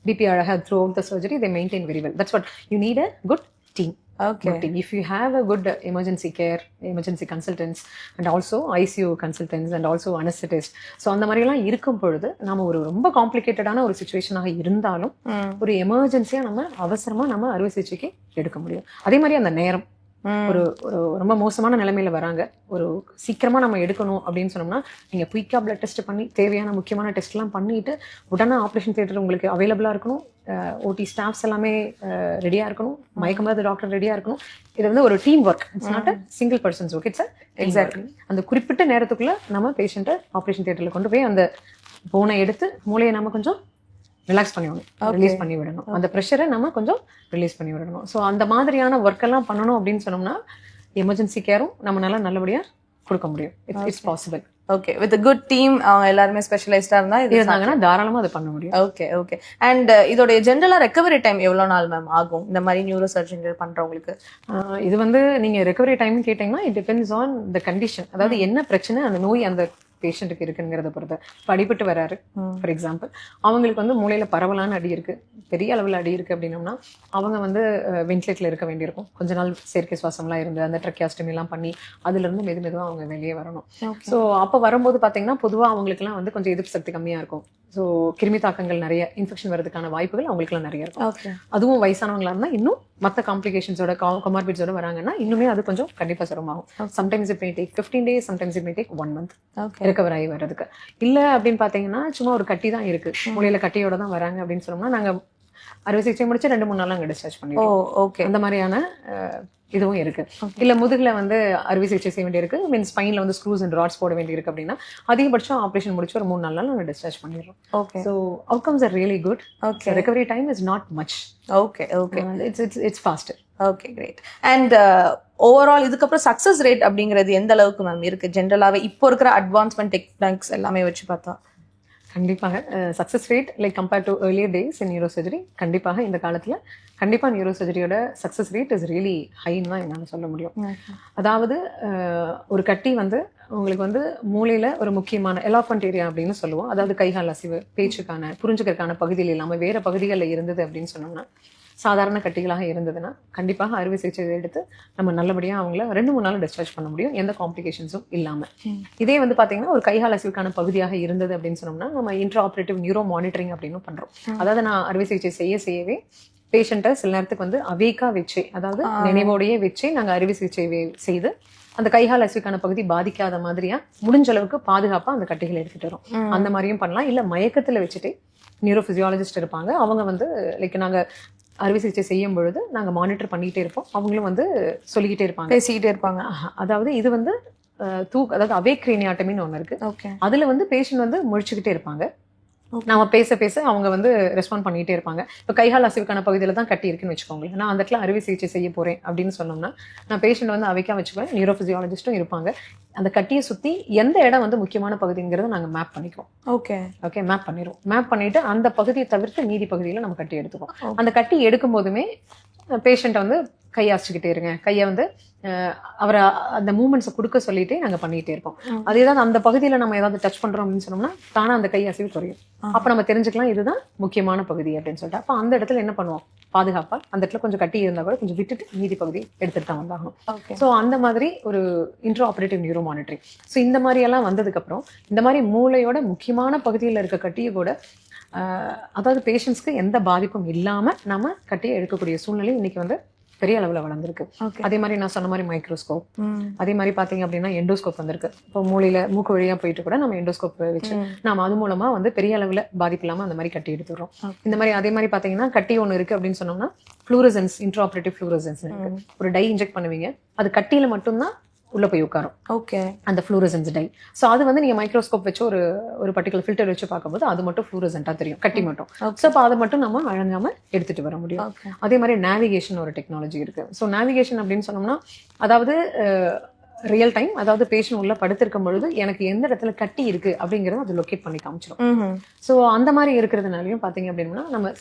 பிபி அழகா through out the surgery they maintain very well. That's what you need a good team. Okay. If you have a good emergency care, emergency consultants and also ICU consultants and also anesthetist, so அந்த மாதிரி எல்லாம் இருக்கும் பொழுது நம்ம ஒரு ரொம்ப காம்ப்ளிகேட்டடான ஒரு சுச்சுவேஷனாக இருந்தாலும் ஒரு எமர்ஜென்சியா நம்ம அவசரமா நம்ம அறுவை சிகிச்சைக்கு எடுக்க முடியும். அதே மாதிரி அந்த நேரம் ஒரு ஒரு ரொம்ப மோசமான நிலைமையில வராங்க, ஒரு சீக்கிரமா நம்ம எடுக்கணும் அப்படின்னு சொன்னோம்னா நீங்க குயிக்கா பிளட் டெஸ்ட் பண்ணி தேவையான முக்கியமான டெஸ்ட் எல்லாம் பண்ணிட்டு உடனே ஆப்ரேஷன் தியேட்டர் உங்களுக்கு அவைலபிளா இருக்கணும், ஓடி ஸ்டாஃப்ஸ் எல்லாமே ரெடியா இருக்கணும், மயக்கமாத டாக்டர் ரெடியா இருக்கணும். இது வந்து ஒரு team work, it's not a single persons work, it's exactly அந்த குறிப்பிட்ட நேரத்துக்குள்ள நம்ம பேஷண்ட்டை ஆப்ரேஷன் தியேட்டர்ல கொண்டு போய் அந்த போனை எடுத்து மூளையை நம்ம கொஞ்சம் ரிலாக்ஸ் பண்ணி விடணும், ரிலீஸ் பண்ணி விடணும், அந்த ப்ரெஷரை நம்ம கொஞ்சம் ரிலீஸ் பண்ணி விடணும். ஸோ அந்த மாதிரியான ஒர்க் எல்லாம் பண்ணணும் அப்படின்னு சொன்னோம்னா எமர்ஜென்சி கேரும் நம்மளால நல்லபடியா கொடுக்க முடியும். It's possible. Okay, with good team, அவங்க எல்லாருமே ஸ்பெஷலைஸ்டா இருந்தாங்கன்னா தாராளமா அதை பண்ண முடியும். Okay okay. அண்ட் இதோட ஜென்ரலா ரெக்கவரி டைம் எவ்வளவு நாள் மேம் ஆகும் இந்த மாதிரி நியூரோ சர்ஜரி பண்றவங்களுக்கு? இது வந்து நீங்க ரெக்கவரி டைம் கேட்டீங்கன்னா it depends on the condition, அதாவது என்ன பிரச்சனை அந்த நோய் அந்த பேஷண்ட்டுக்கு இருக்குங்கிறத பொறுத்து. இப்போ அடிபட்டு வராரு ஃபார் எக்ஸாம்பிள், அவங்களுக்கு வந்து மூளையில பரவலான அடி இருக்கு, பெரிய அளவில் அடி இருக்கு அப்படின்னோம்னா அவங்க வந்து வென்டிலேட்டர்ல இருக்க வேண்டியிருக்கும், கொஞ்ச நாள் செயற்கை சுவாசம்லாம் இருந்து அந்த ட்ரக்கியாஸ்டமி எல்லாம் பண்ணி அதுல இருந்து மெதுவாக அவங்க வெளியே வரணும். ஸோ அப்போ வரும்போது பார்த்தீங்கன்னா பொதுவாக அவங்களுக்குலாம் வந்து கொஞ்சம் எதிர்ப்பு சக்தி கம்மியா இருக்கும். ஸோ கிருமி தாக்கங்கள் நிறைய, இன்ஃபெக்ஷன் வரதுக்கான வாய்ப்புகள் அவங்களுக்குலாம் நிறைய இருக்கும். அதுவும் வயசானவங்களா இருந்தால் இன்னும் மற்ற காம்ப்ளிகேஷன்ஸோட கொமார்பிட்ஸோட வராங்கன்னா இன்னுமே அது கொஞ்சம் கண்டிப்பா சிரமமாகும். Sometimes it may take 15 days, sometimes it may take 1 month recover ஆகி வர்றதுக்கு. இல்ல அப்படின்னு பாத்தீங்கன்னா சும்மா ஒரு கட்டி தான் இருக்கு, மூளையில கட்டியோட தான் வராங்க அப்படின்னு சொன்னோம்னா நாங்க அறுவை சிகிச்சை முடிச்சு 2-3 நாள் அங்க டிஸ்சார்ஜ் பண்ணிடுவோம். ஓகே, அந்த மாதிரியான இதுவும் இருக்கு. இல்ல முதுகுல வந்து அறுவை சிகிச்சை செய்ய வேண்டியிருக்கு, மீன் ஸ்பைன்ல வந்து ஸ்க்ரூஸ் அண்ட் ராட்ஸ் போட வேண்டியிருக்கு அப்படின்னா அதிகபட்சம் ஆப்ரேஷன் முடிச்சு ஒரு 3-4 நாள் நாங்க டிஸ்சார்ஜ் பண்ணிடுறோம். Okay, so outcomes are really good. Okay, recovery time is not much. Okay okay, it's faster. Okay, great. And overall இதுக்கப்புறம் சக்சஸ் ரேட் அப்படிங்கிறது எந்த அளவுக்கு மேம் இருக்கு ஜென்ரலாவே இப்போ இருக்கிற அட்வான்ஸ்மெண்ட் டெக்னிக்ஸ் எல்லாமே வச்சு பார்த்தா? கண்டிப்பாக success rate like compared to earlier days in neuro surgery, கண்டிப்பாக இந்த காலத்தில் கண்டிப்பாக நியூரோ சர்ஜரியோட சக்ஸஸ் ரேட் இஸ் ரியலி ஹைன்னு தான் என்னால் சொல்ல முடியும். அதாவது ஒரு கட்டி வந்து உங்களுக்கு வந்து மூளையில ஒரு முக்கியமான எலாஃபண்ட் ஏரியா அப்படின்னு சொல்லுவோம், அதாவது கைகால் அசைவு, பேச்சுக்கான புரிஞ்சுக்கிறதுக்கான பகுதியில் இல்லாமல் வேற பகுதிகளில் இருந்தது அப்படின்னு சொன்னோம்னா, சாதாரண கட்டிகளாக இருந்ததுன்னா கண்டிப்பாக அறுவை சிகிச்சை எடுத்து நம்ம நல்லபடியா அவங்கள 2-3 நாள் டிஸ்சார்ஜ் பண்ண முடியும், எந்த காம்ப்ளிகேஷன்ஸும் இல்லாம. இதே வந்து பாத்தீங்கன்னா ஒரு கைகால் அசைவுக்கான பகுதியாக இருந்தது அப்படின்னு சொன்னோம்னா நம்ம இன்ட்ரா ஆப்ரேட்டிவ் நியூரோ மானிட்டரிங் அப்படின்னு பண்றோம். அதாவது நான் அறுவை சிகிச்சை செய்யவே பேஷண்ட்டை சில நேரத்துக்கு வந்து அவேக்கா வச்சு, அதாவது நினைவோடையே வச்சு நாங்க அறுவை சிகிச்சை செய்து அந்த கைகால் அசைவுக்கான பகுதி பாதிக்காத மாதிரியா முடிஞ்ச அளவுக்கு பாதுகாப்பா அந்த கட்டிகளை எடுத்துட்டு வரும். அந்த மாதிரியும் பண்ணலாம். இல்ல மயக்கத்துல வச்சுட்டு நியூரோ பிசியாலஜிஸ்ட் இருப்பாங்க, அவங்க வந்து லைக் நாங்க அறுவை சிகிச்சை செய்யும் பொழுது நாங்க மானிட்டர் பண்ணிக்கிட்டே இருப்போம், அவங்களும் வந்து சொல்லிக்கிட்டே இருப்பாங்க, பேசிக்கிட்டே இருப்பாங்க. அதாவது இது வந்து அதாவது அவேக் கிரேனியாட்டமின்னு ஒண்ணு இருக்கு, அதுல வந்து பேஷண்ட் வந்து முழிச்சுக்கிட்டே இருப்பாங்க, நாம பேச பேச அவங்க வந்து ரெஸ்பாண்ட் பண்ணிட்டே இருப்பாங்க. இப்போ கைகால் அசைவுக்கான பகுதியில தான் கட்டி இருக்குன்னு வச்சுக்கோங்களேன், நான் அந்த இடத்துல அறுவை சிகிச்சை செய்ய போறேன் அப்படின்னு சொன்னோம்னா நான் பேஷண்ட் வந்து அவைக்கா வச்சுக்குவேன், நியூரோ பிசியாலஜிஸ்டும் இருப்பாங்க. அந்த கட்டியை சுத்தி எந்த இடம் வந்து முக்கியமான பகுதிங்கிறத நாங்க மேப் பண்ணிக்குவோம். ஓகே ஓகே, மேப் பண்ணிடுவோம். மேப் பண்ணிட்டு அந்த பகுதியை தவிர்த்து மீதி பகுதியில நம்ம கட்டி எடுத்துக்குவோம். அந்த கட்டி எடுக்கும் போதுமே பேஷண்ட்டை வந்து கையாச்சிக்கிட்டே இருங்க, கையை வந்து அவரை அந்த மூமெண்ட்ஸை கொடுக்க சொல்லிட்டே நாங்க பண்ணிட்டே இருப்போம். அதே தான் அந்த பகுதியில நம்ம ஏதாவது டச் பண்றோம் அப்படின்னு சொன்னோம்னா தானா அந்த கை அசைவு குறையும். அப்ப நம்ம தெரிஞ்சுக்கலாம் இதுதான் முக்கியமான பகுதி அப்படின்னு சொல்லிட்டு. அப்ப அந்த இடத்துல என்ன பண்ணுவோம், பாதுகாப்பா அந்த இடத்துல கொஞ்சம் கட்டி இருந்தா கூட கொஞ்சம் விட்டுட்டு மீதி பகுதி எடுத்துட்டு தான் வந்தாகணும். ஸோ அந்த மாதிரி ஒரு intro operative neuro monitoring. So இந்த மாதிரி எல்லாம் வந்ததுக்கு அப்புறம் இந்த மாதிரி மூளையோட முக்கியமான பகுதியில் இருக்க கட்டியை கூட அதாவது பேஷண்ட்ஸ்க்கு எந்த பாதிப்பும் இல்லாம நம்ம கட்டியை எடுக்கக்கூடிய சூழ்நிலை இன்னைக்கு வந்து பெரிய அளவுல வளர்ந்துருக்கு. அதே மாதிரி நான் சொன்ன மாதிரி மைக்ரோஸ்கோப், அதே மாதிரி பாத்தீங்க அப்படின்னா எண்டோஸ்கோப் வந்திருக்கு. இப்போ மூளையில மூக்கு வழியா போயிட்டு கூட நம்ம எண்டோஸ்கோப் வச்சு நாம அது மூலமா வந்து பெரிய அளவுல பாதிப்பு இல்லாம அந்த மாதிரி கட்டி எடுத்துடுறோம். இந்த மாதிரி அதே மாதிரி பாத்தீங்கன்னா கட்டி ஒண்ணு இருக்கு அப்படின்னு சொன்னோம்னா ஃப்ளூரசன்ஸ், இன்ட்ரா ஆப்ரேட்டிவ் ஃப்ளூரசன்ஸ் இருக்கு. ஒரு டை இன்ஜெக்ட் பண்ணுவீங்க, அது கட்டியில மட்டும்தான் உள்ள போய் உட்காரும். ஓகே. அந்த ஃப்ளூரசன்ஸ் டை. ஸோ அது வந்து நீங்க மைக்ரோஸ்கோப் வச்சு ஒரு பர்டிகுலர் ஃபில்டர் வச்சு பார்க்கும்போது அது மட்டும் ஃப்ளூரசென்ட்டா தெரியும், கட்டி மட்டும். ஸோ அப்போ அதை மட்டும் நம்ம வழங்காம எடுத்துட்டு வர முடியும். அதே மாதிரி நேவிகேஷன் ஒரு டெக்னாலஜி இருக்கு. ஸோ நேவிகேஷன் அப்படின்னு சொன்னோம்னா அதாவது ரியல் டைம், அதாவது பேஷண்ட் உள்ள படுத்திருக்கும் பொழுது எனக்கு எந்த இடத்துல கட்டி இருக்கு அப்படிங்கறத அது லொகேட் பண்ணி காமிச்சிடும். ஸோ அந்த மாதிரி இருக்கிறதுனாலையும் பாத்தீங்க அப்படின்னா நம்ம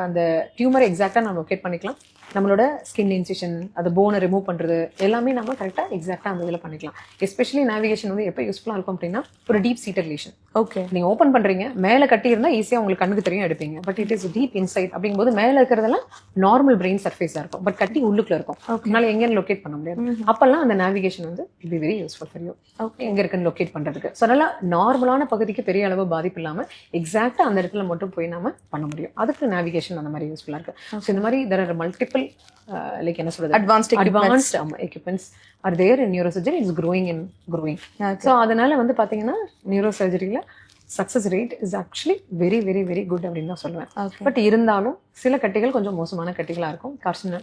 அந்த டியூமரை எக்ஸாக்டா நம்ம லொகேட் பண்ணிக்கலாம். நம்மளோட ஸ்கின் இன்சிஷன், அது போனை ரிமூவ் பண்றது எல்லாமே நம்ம கரெக்டா எக்ஸாக்டா அந்த இதில் பண்ணிக்கலாம். எஸ்பெஷலி நேவிகேஷன் வந்து எப்போ யூஸ்ஃபுல்லா இருக்கும் அப்படின்னா ஒரு டீப் சீட்டட் லீஷன். ஓகே. நீங்க ஓப்பன் பண்றீங்க, மேல கட்டி இருந்தா ஈஸியா உங்களுக்கு கண்ணுக்கு தெரியும் எடுப்பீங்க. But it is deep inside அப்படிங்கும்போது மேல இருக்கிறதெல்லாம் நார்மல் பிரெயின் சர்ஃபேஸா இருக்கும், பட் கட்டி உள்ளுக்குள்ள இருக்கும். அதனால எங்கன்னு லொகேட் பண்ண முடியாது. அப்பெல்லாம் அந்த நேவிகேஷன் வந்து it be very useful for you. எங்க இருக்குன்னு லொகேட் பண்றதுக்கு. ஸோ அதனால நார்மலான பகுதிக்கு பெரிய அளவு பாதிப்பு இல்லாம எக்ஸாக்டா அந்த இடத்துல மட்டும் போய் நாம பண்ண முடியும். அதுக்கு நேவிகேஷன் அந்த மாதிரி யூஸ்ஃபுல்லா இருக்கு. ஸோ இந்த மாதிரி there are multiple like என்ன சொல்றது, advanced equipments are there in neurosurgery. It's growing. So அதனால வந்து பாத்தீங்கன்னா நியூரோசர்ஜரியில success rate is actually very very very good அப்படின்னு தான் சொல்லுவேன். பட் இருந்தாலும் சில கட்டிகள் கொஞ்சம் மோசமான கட்டிகளா இருக்கும்,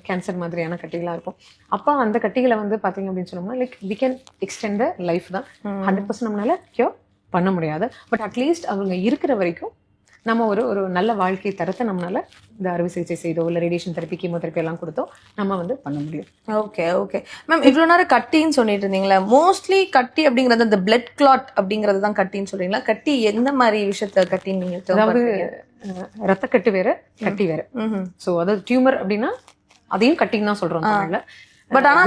கேன்சர் மாதிரியான கட்டிகளா இருக்கும். அப்போ அந்த கட்டிகளை வந்து பாத்தீங்க அப்படின்னு சொன்னோம்னா like we can extend the life தான். 100% நம்மளால கியூர் பண்ண முடியாது. பட் அட்லீஸ்ட் அவங்க இருக்கிற வரைக்கும் நம்ம ஒரு நல்ல வாழ்க்கை தரத்தை நம்மளால இந்த அறுவை சிகிச்சை செய்தோ இல்லை ரேடியேஷன் தெரப்பி, கீமோதெரப்பி எல்லாம் கொடுத்தோ நம்ம வந்து பண்ண முடியும். ஓகே. ஓகே மேம், இவ்வளவு நேரம் கட்டின்னு சொல்லிட்டு இருந்தீங்களா? மோஸ்ட்லி கட்டி அப்படிங்கிறது அந்த பிளட் கிளாட் அப்படிங்கிறது தான் கட்டின்னு சொல்றீங்களா? கட்டி எந்த மாதிரி விஷயத்த கட்டின்னு நீங்க? அதாவது ரத்தக்கட்டு வேற, கட்டி வேற. ஸோ அதாவது டியூமர் அப்படின்னா அதையும் கட்டின்னு தான் சொல்றோம் தமிழ்ல. பட் ஆனா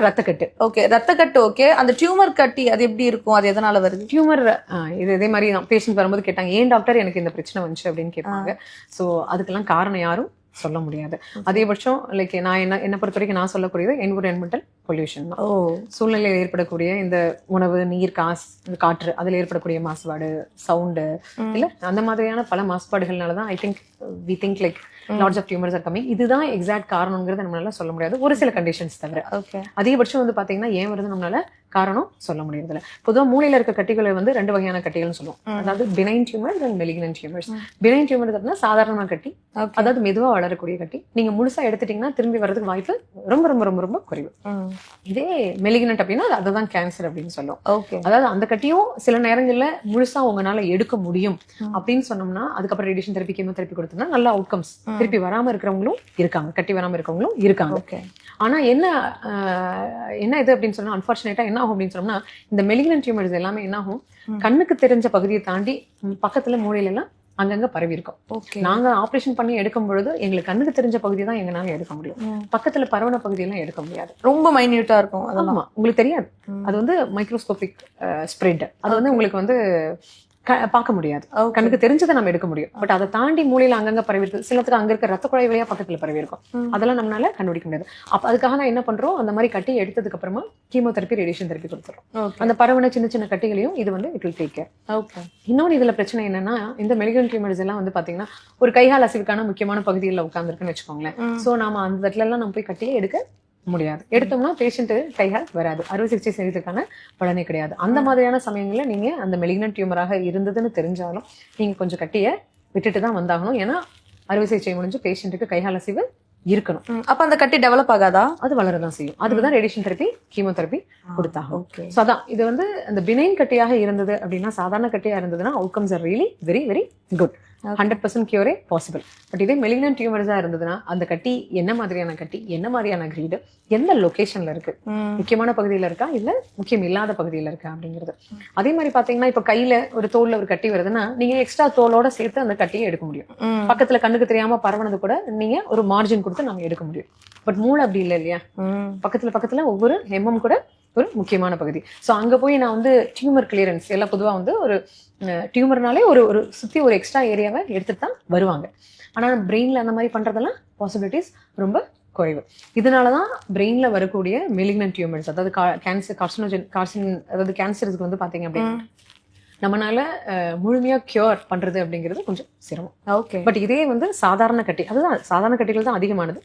ரத்தக்கட்டு. ஓகே, ரத்தக்கட்டு. ஓகே, அந்த டியூமர் கட்டி அது எப்படி இருக்கும், அது எதனால வருது? டியூமர் இது இதே மாதிரி தான் பேஷண்ட் வரும்போது கேட்டாங்க, ஏன் டாக்டர் எனக்கு இந்த பிரச்சனை வந்துச்சு அப்படின்னு கேட்பாங்க. ஸோ அதுக்கெல்லாம் காரணம் யாரும் சொல்ல முடியாது. அதேபட்சம் லைக் நான் என்ன பொறுத்த வரைக்கும் நான் சொல்லக்கூடியது என்விரான்மெண்டல் பொல்யூஷன் தான். சூழ்நிலையில் ஏற்படக்கூடிய இந்த உணவு, நீர், காற்று, அதில் ஏற்படக்கூடிய மாசுபாடு, சவுண்டு, இல்ல அந்த மாதிரியான பல மாசுபாடுகள்னாலதான் I think we think like lots of tumours are coming. இதுதான் எக்ஸாக்ட் காரணங்கிறத நம்மளால சொல்ல முடியாது, ஒரு சில கண்டிஷன்ஸ் தவிர. அதிகபட்சம் வந்து பாத்தீங்கன்னா ஏன் வருது நம்மளால காரணம் சொல்ல முடியறதில்ல. பொதுவா மூளையில இருக்க கட்டிகளை வந்து 2 வகையான கட்டிகள்னு சொல்லுவோம். அதாவது பினைன் tumours and malignant tumours. பினைன் tumour அப்படின்னா சாதாரண கட்டி, அதாவது மெதுவா வளரக்கூடிய கட்டி. நீங்க முழுசா எடுத்துட்டீங்கன்னா திரும்பி வர்றதுக்கு வாய்ப்பு ரொம்ப ரொம்ப ரொம்ப ரொம்ப குறைவு. இதே மெலிக்னன்ட் அப்படின்னா அதுதான் கேன்சர் அப்படின்னு சொல்லுவோம். அதாவது அந்த கட்டியும் சில நேரங்கள்ல முழுசா உங்களால எடுக்க முடியும் அப்படின்னு சொன்னோம்னா அதுக்கப்புறம் ரேடியேஷன் தெரப்பி, கீமோதெரப்பி கொடுத்தோம்னா நல்ல அவுட்கம்ஸ். திருப்பி வராம இருக்கிறவங்களும் இருக்காங்க, கட்டி வராம இருக்கிறவங்களும் இருக்காங்க. ஆனா என்ன இது அப்படின்னு சொன்னா அன்பார்ச்சுனேட்டா என்ன ஆகும் அப்படின்னு சொன்னோம்னா இந்த மெலிக்னன்ட் டியூமர்ஸ் எல்லாமே என்ன ஆகும், கண்ணுக்கு தெரிஞ்ச பகுதியை தாண்டி பக்கத்துல மூளையில எல்லாம் அங்கங்க பரவி இருக்கும். நாங்க ஆபரேஷன் பண்ணி எடுக்கும் பொழுது எங்களுக்கு கண்ணுக்கு தெரிஞ்ச பகுதி தான் எங்கனால எடுக்க முடியும், பக்கத்துல பரவன பகுதியெல்லாம் எடுக்க முடியாது. ரொம்ப மைன்யூட்டா இருக்கும். ஆமா, உங்களுக்கு தெரியாது. அது வந்து மைக்ரோஸ்கோபிக் ஸ்ப்ரெட். அது வந்து உங்களுக்கு வந்து பார்க்க முடியாது. கண்ணுக்கு தெரிஞ்சதை நம்ம எடுக்க முடியும். பட் அதை தாண்டி மூலையில அங்கங்க பரவி இருக்கு. சிலத்துக்கு அங்க இருக்க ரத்த குழாய் வழியா பக்கத்துல பரவி இருக்கும். அதெல்லாம் நம்மளால கண்டுபிடிக்க முடியாது. அப்ப அதுக்காக நான் என்ன பண்றோம், அந்த மாதிரி கட்டி எடுத்ததுக்கு அப்புறமா கீமோதெரப்பி, ரேடியேஷன் தெரப்பி கொடுத்துறோம். அந்த பரவன சின்ன சின்ன கட்டிகளையும் இது வந்து இட் வில் டேக் கேர். இன்னொன்னு இதுல பிரச்சனை என்னன்னா, இந்த மெலிக்னன்ட் டியூமர்ஸ் எல்லாம் வந்து பாத்தீங்கன்னா ஒரு கைகால் அசைவுக்கான முக்கியமான பகுதியில் உட்கார்ந்துருக்குன்னு வச்சுக்கோங்களேன். சோ நாம அந்த இடத்துல எல்லாம் நம்ம போய் கட்டியே எடுக்க முடியாது. எடுத்தோம்னா பேஷண்ட் கைகால் வராது, அறுவை சிகிச்சை செய்யறதுக்கான பலனே கிடையாது. அந்த மாதிரியான சமயங்கள்ல நீங்க அந்த மெலிக்னன்ட் டியூமராக இருந்ததுன்னு தெரிஞ்சாலும் நீங்க கொஞ்சம் கட்டிய விட்டுட்டு தான் வந்தாகணும். ஏன்னா அறுவை சிகிச்சை முடிஞ்சு பேஷண்ட்டுக்கு கைகால் அசைவு இருக்கணும். அப்ப அந்த கட்டி டெவலப் ஆகாதா? அது வளரதான் செய்யும். அதுக்குதான் ரேடியேஷன் தெரப்பி, கீமோதெரப்பி கொடுத்தாகும். சோ அதான் இது வந்து அந்த பினைன் கட்டியாக இருந்தது அப்படின்னா, சாதாரண கட்டியா இருந்ததுன்னா outcomes are really very very good. 100% cure possible. But இதே மெலிக்னன்ட் டியூமர்ஸா இருந்ததுன்னா அந்த கட்டி என்ன மாதிரியான கட்டி, என்ன மாதிரியான கிரீடு, எந்த லொகேஷன்ல இருக்கு, முக்கியமான பகுதியில இருக்கா இல்ல முக்கியம் இல்லாத பகுதியில இருக்கா அப்படிங்கிறது. அதே மாதிரி பாத்தீங்கன்னா இப்ப கையில ஒரு தோல்ல ஒரு கட்டி வருதுன்னா நீங்க எக்ஸ்ட்ரா தோலோட சேர்த்து அந்த கட்டியை எடுக்க முடியும். பக்கத்துல கண்ணுக்கு தெரியாம பரவனது கூட நீங்க ஒரு மார்ஜின் கொடுத்து நம்ம எடுக்க முடியும். பட் மூளை அப்படி இல்லை இல்லையா? பக்கத்துல ஒவ்வொரு எம்எம் கூட ஒரு முக்கியமான பகுதி. சோ அங்க போய் நான் வந்து டியூமர் கிளியரன்ஸ் எல்லாம் பொதுவா வந்து ஒரு டியூமர்னாலே ஒரு சுத்தி ஒரு எக்ஸ்ட்ரா ஏரியாவை எடுத்துட்டு தான் வருவாங்க. ஆனா பிரெயின்ல அந்த மாதிரி பண்றதெல்லாம் பாசிபிலிட்டிஸ் ரொம்ப குறைவு. இதனாலதான் பிரெயின்ல வரக்கூடிய மெலிக்னன்ட் டியூமர்ஸ், அதாவது அதாவது கேன்சருக்கு வந்து பாத்தீங்க அப்படின்னா நம்மளால முழுமையா கியூர் பண்றது அப்படிங்கிறது கொஞ்சம் சிரமம். பட் இதே வந்து சாதாரண கட்டி, அதுதான் சாதாரண கட்டிகள் தான் அதிகமானது.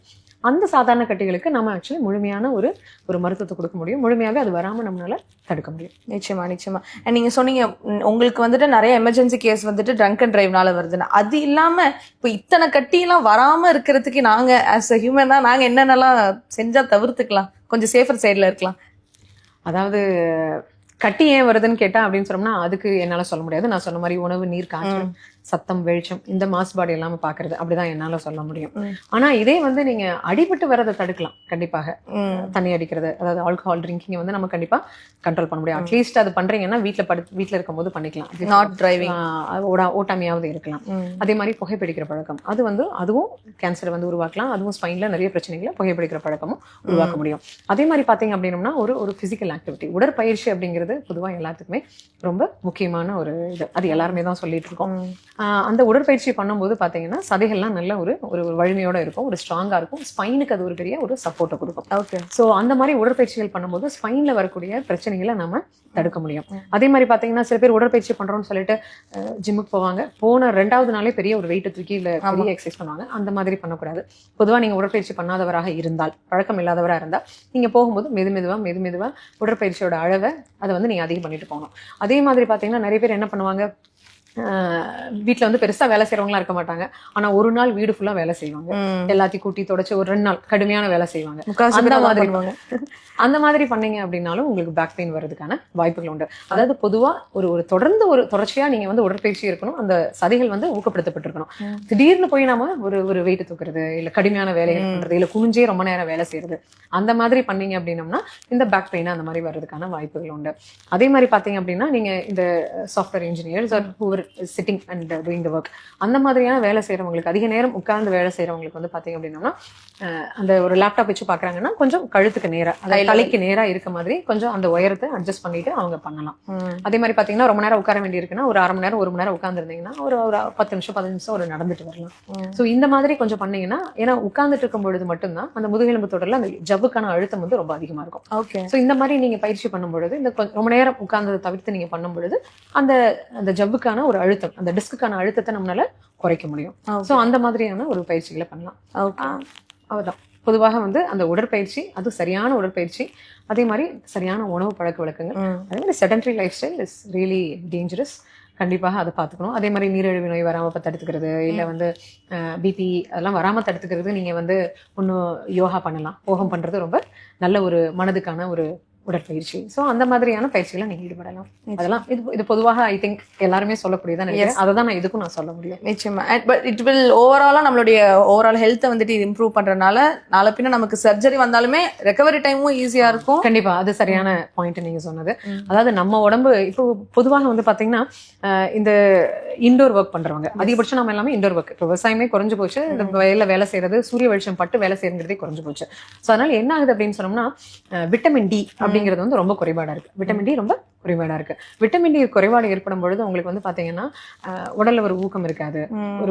அந்த சாதாரண கட்டிகளுக்கு நம்ம ஆக்சுவலி முழுமையான ஒரு மருத்துவத்தை கொடுக்க முடியும். முழுமையாவே அது வராம நம்மளால தடுக்க முடியும். நிச்சயமா. நீங்க சொன்னீங்க உங்களுக்கு வந்துட்டு நிறைய எமர்ஜென்சி கேஸ் வந்துட்டு ட்ரங்க் அண்ட் டிரைவ்னால வருதுன்னு. அது இல்லாம இப்ப இத்தனை கட்டி எல்லாம் வராம இருக்கிறதுக்கு நாங்க ஆஸ் அ ஹியூமனா நாங்க என்னென்னலாம் செஞ்சா தவிர்த்துக்கலாம், கொஞ்சம் சேஃபர் சைட்ல இருக்கலாம்? அதாவது கட்டி ஏன் வருதுன்னு கேட்டா அப்படின்னு சொன்னோம்னா அதுக்கு என்னால சொல்ல முடியாது. நான் சொன்ன மாதிரி உணவு, நீர், காற்று, சத்தம், வெளிச்சம், இந்த மாசுபாடு எல்லாமே பாக்குறது அப்படிதான் என்னால சொல்ல முடியும். ஆனா இதே வந்து நீங்க அடிபட்டு வரதை தடுக்கலாம் கண்டிப்பாக. தண்ணி அடிக்கிறது, அதாவது ஆல்கஹால் ட்ரிங்கிங் வந்து நம்ம கண்டிப்பா கண்ட்ரோல் பண்ண முடியும். அட்லீஸ்ட் அது பண்றீங்கன்னா வீட்டுல இருக்கும் போது பண்ணிக்கலாம். நாட் டிரைவிங், ஓட்டாமையாவது இருக்கலாம். அதே மாதிரி புகைப்பிடிக்கிற பழக்கம், அது வந்து அதுவும் கேன்சரை வந்து உருவாக்கலாம். அதுவும் ஸ்பைன்ல நிறைய பிரச்சனைகளை புகைப்பிடிக்கிற பழக்கமும் உருவாக்க முடியும். அதே மாதிரி பாத்தீங்க அப்படின்னா ஒரு பிசிக்கல் ஆக்டிவிட்டி, உடற்பயிற்சி அப்படிங்கிறது பொதுவா எல்லாத்துக்குமே ரொம்ப முக்கியமான ஒரு இது. அது எல்லாருமே தான் சொல்லிட்டு இருக்கோம். அந்த உடற்பயிற்சி பண்ணும்போது பாத்தீங்கன்னா சதைகள்லாம் நல்ல ஒரு வலிமையோட இருக்கும், ஒரு ஸ்ட்ராங்கா இருக்கும். ஸ்பைனுக்கு அது ஒரு பெரிய ஒரு சப்போர்ட்டை கொடுக்கும். ஓகே. ஸோ அந்த மாதிரி உடற்பயிற்சிகள் பண்ணும்போது ஸ்பைன்ல வரக்கூடிய பிரச்சனைகளை நம்ம தடுக்க முடியும். அதே மாதிரி பாத்தீங்கன்னா சில பேர் உடற்பயிற்சி பண்றோம்னு சொல்லிட்டு ஜிம்முக்கு போவாங்க, போன 2வது நாளே பெரிய ஒரு வெயிட் தூக்கி இல்ல பெரிய எக்ஸசைஸ் பண்ணுவாங்க. அந்த மாதிரி பண்ணக்கூடாது. பொதுவா நீங்க உடற்பயிற்சி பண்ணாதவராக இருந்தால், பழக்கம் இல்லாதவராக இருந்தால், நீங்க போகும்போது மெதுமெதுவா உடற்பயிற்சியோட அளவை அதை வந்து நீங்க அதிகம் பண்ணிட்டு போகணும். அதே மாதிரி பாத்தீங்கன்னா நிறைய பேர் என்ன பண்ணுவாங்க, வீட்டுல வந்து பெருசா வேலை செய்யறவங்களா இருக்க மாட்டாங்க. ஆனா ஒரு நாள் வீடு ஃபுல்லா வேலை செய்வாங்க, எல்லாத்தையும் கூட்டி தொடச்சு ஒரு 2 நாள் கடுமையான வேலை செய்வாங்க. அந்த மாதிரி பண்ணீங்க அப்படின்னாலும் உங்களுக்கு பேக் பெயின் வர்றதுக்கான வாய்ப்புகள் உண்டு. அதாவது பொதுவா ஒரு தொடர்ச்சியா நீங்க வந்து உடற்பயிற்சி இருக்கணும், அந்த சதைகள் வந்து ஊக்கப்படுத்தப்பட்டிருக்கணும். திடீர்னு போய் நாம ஒரு வெயிட் தூக்குறது, இல்ல கடுமையான வேலை பண்றது, இல்ல குனிஞ்சே ரொம்ப நேரம் வேலை செய்யறது, அந்த மாதிரி பண்ணீங்க அப்படின்னம்னா இந்த பேக் பெயின் அந்த மாதிரி வர்றதுக்கான வாய்ப்புகள் உண்டு. அதே மாதிரி பாத்தீங்க அப்படின்னா நீங்க இந்த software engineers sitting and doing the work, அந்த மாதிரியான வேலை செய்யறவங்களுக்கு, அதிக நேரம் உட்கார்ந்து வேலை செய்யறவங்களுக்கு வந்து பாத்தீங்க அப்படின்னா அந்த ஒரு லேப்டாப் வச்சு பாக்குறாங்கன்னா கொஞ்சம் கழுத்துக்கு நேரா, அதாவது தலைக்கு நேரா இருக்க மாதிரி கொஞ்சம் அந்த உயரத்தை அட்ஜஸ்ட் பண்ணிட்டு அவங்க பண்ணலாம். அதே மாதிரி பாத்தீங்கன்னா ரொம்ப நேரம் உட்கார வேண்டி இருக்குன்னா ஒரு 1/2 மணி நேரம் 1 மணி நேரம் உட்கார்ந்து இருந்தீங்கன்னா ஒரு 10 நிமிஷம் 15 நிமிஷம் ஒரு நடந்துட்டு வரலாம். சோ இந்த மாதிரி கொஞ்சம் பண்ணீங்கன்னா, ஏன்னா உட்கார்ந்துட்டு இருக்கும் பொழுது மட்டும்தான் அந்த முதுகெலும்பு தொடர்ல அந்த ஜவ்வுக்கான அழுத்தம் வந்து ரொம்ப அதிகமா இருக்கும். ஓகே. சோ இந்த மாதிரி நீங்க பயிற்சி பண்ணும் பொழுது, இந்த ரொம்ப நேரம் உட்கார்ந்ததை தவிர்த்து நீங்க பண்ணும் பொழுது அந்த ஜவ்வுக்கான ஒரு அழுத்தம், அந்த டிஸ்க்குக்கான அழுத்தத்தை நம்மளால குறைக்க முடியும். சோ அந்த மாதிரியான ஒரு பயிற்சிகளை பண்ணலாம். அவ்வளவுதான். பொதுவாக வந்து அந்த உடற்பயிற்சி, அது சரியான உடற்பயிற்சி, அதே மாதிரி சரியான உணவு பழக்க வழக்கங்கள், அதே மாதிரி sedentary life style is really dangerous. கண்டிப்பாக அதை பார்த்துக்கணும். அதே மாதிரி நீரிழிவு நோய் வராம தடுத்துக்கிறது, இல்ல வந்து பிபி அதெல்லாம் வராம தடுத்துக்கிறது, நீங்க வந்து ஒன்னும் யோகா பண்ணலாம். யோகம் பண்றது ரொம்ப நல்ல ஒரு மனதுக்கான ஒரு உடற்பயிற்சி. சோ அந்த மாதிரியான பயிற்சிகளை நீங்க ஈடுபடலாம். அதெல்லாம் இது பொதுவாக ஐ திங்க் எல்லாருமே சொல்லக்கூடியதான் நினைக்கிறேன். அதை தான் இதுக்கும் நான் சொல்ல முடியும். நிச்சயமா. பட் இட் வில் ஓவராலா நம்மளுடைய ஓவரால் ஹெல்த்தை வந்துட்டு இது இம்ப்ரூவ் பண்றதுனால நாளை பின்ன நமக்கு சர்ஜரி வந்தாலுமே ரெக்கவரி டைமும் ஈஸியா இருக்கும். கண்டிப்பா, அது சரியான பாயிண்ட் நீங்க சொன்னது. அதாவது நம்ம உடம்பு இப்போ பொதுவாக வந்து பாத்தீங்கன்னா இந்த இண்டோர் ஒர்க் பண்றவங்க, அதிகபட்சம் நம்ம எல்லாமே இண்டோர் ஒர்க், இப்போ விவசாயமே குறைஞ்சு போச்சு, இந்த வயல்ல வேலை செய்யறது, சூரிய வெளிச்சம் பட்டு வேலை செய்யறதே குறைஞ்சு போச்சு. சோ அதனால என்ன ஆகுது அப்படின்னு சொன்னோம்னா விட்டமின் டி அப்படிங்கிறது வந்து ரொம்ப குறைபாடா இருக்கு. விட்டமின் டி ரொம்ப குறைபாடா இருக்கு. விட்டமின் டி குறைபாடு ஏற்படும் பொழுது உங்களுக்கு வந்து பாத்தீங்கன்னா உடல்ல ஒரு ஊக்கம் இருக்காது.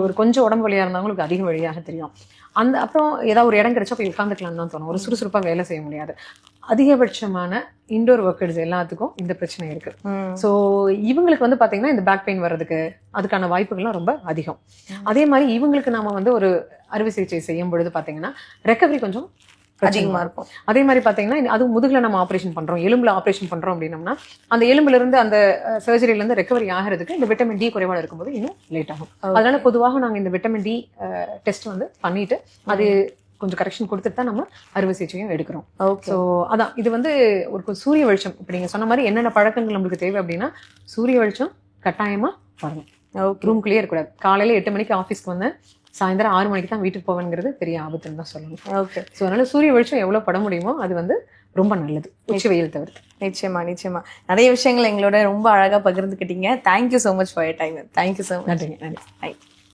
ஒரு கொஞ்சம் உடம்பு வலியா இருந்தாங்களுக்கு அதிக வழியாக தெரியும். அப்புறம் ஏதாவது ஒரு இடம் கிடைச்சா போய் உட்காந்துக்கலாம் தான் தோணும். ஒரு சுறுசுறுப்பா வேலை செய்ய முடியாது. அதிகபட்சமான இண்டோர் ஒர்க்கர்ஸ் எல்லாத்துக்கும் இந்த பிரச்சனை இருக்கு. சோ இவங்களுக்கு வந்து பாத்தீங்கன்னா இந்த பேக் பெயின் வர்றதுக்கு அதுக்கான வாய்ப்புகள்லாம் ரொம்ப அதிகம். அதே மாதிரி இவங்களுக்கு நாம வந்து ஒரு அறுவை சிகிச்சை செய்யும் பொழுது பாத்தீங்கன்னா ரெக்கவரி கொஞ்சம் அதிகமா இருக்கும். அதே மாதிரி பாத்தீங்கன்னா அது முதுகுல நம்ம ஆபரேஷன் பண்றோம், எலும்புல ஆபரேஷன் பண்றோம் அப்படின்னம்னா அந்த எலும்புல இருந்து அந்த சர்ஜரியில இருந்து ரெக்கவரி ஆகிறதுக்கு இந்த விட்டமின் டி குறைபாடு இருக்கும்போது இன்னும் லேட் ஆகும். அதனால பொதுவாக நாங்க இந்த விட்டமின் டி டெஸ்ட் வந்து பண்ணிட்டு அது கொஞ்சம் கரெக்ஷன் கொடுத்துட்டு தான் நம்ம அறுவை சிகிச்சையும் எடுக்கிறோம். ஸோ அதான் இது வந்து ஒரு சூரிய வெளிச்சம், இப்ப நீங்க சொன்ன மாதிரி என்னென்ன பழக்கங்கள் நம்மளுக்கு தேவை அப்படின்னா சூரிய வெளிச்சம் கட்டாயமா வரணும். ரூம்குள்ளேயே இருக்கக்கூடாது. காலையில 8 மணிக்கு ஆஃபீஸ்க்கு வந்தேன், சாயந்தரம் 6 மணிக்கு தான் வீட்டுக்கு போவேங்கிறது பெரிய ஆபத்துன்னு தான் சொல்லணும். ஓகே. ஸோ அதனால சூரிய வெளிச்சம் எவ்வளவு பட முடியுமோ அது வந்து ரொம்ப நல்லது, உச்சி வெயில் தவிர்த்து. நிச்சயமா. நிறைய விஷயங்கள் எங்களோட ரொம்ப அழகா பகிர்ந்துக்கிட்டீங்க. Thank you so much for your time. Thank you so much. நன்றி.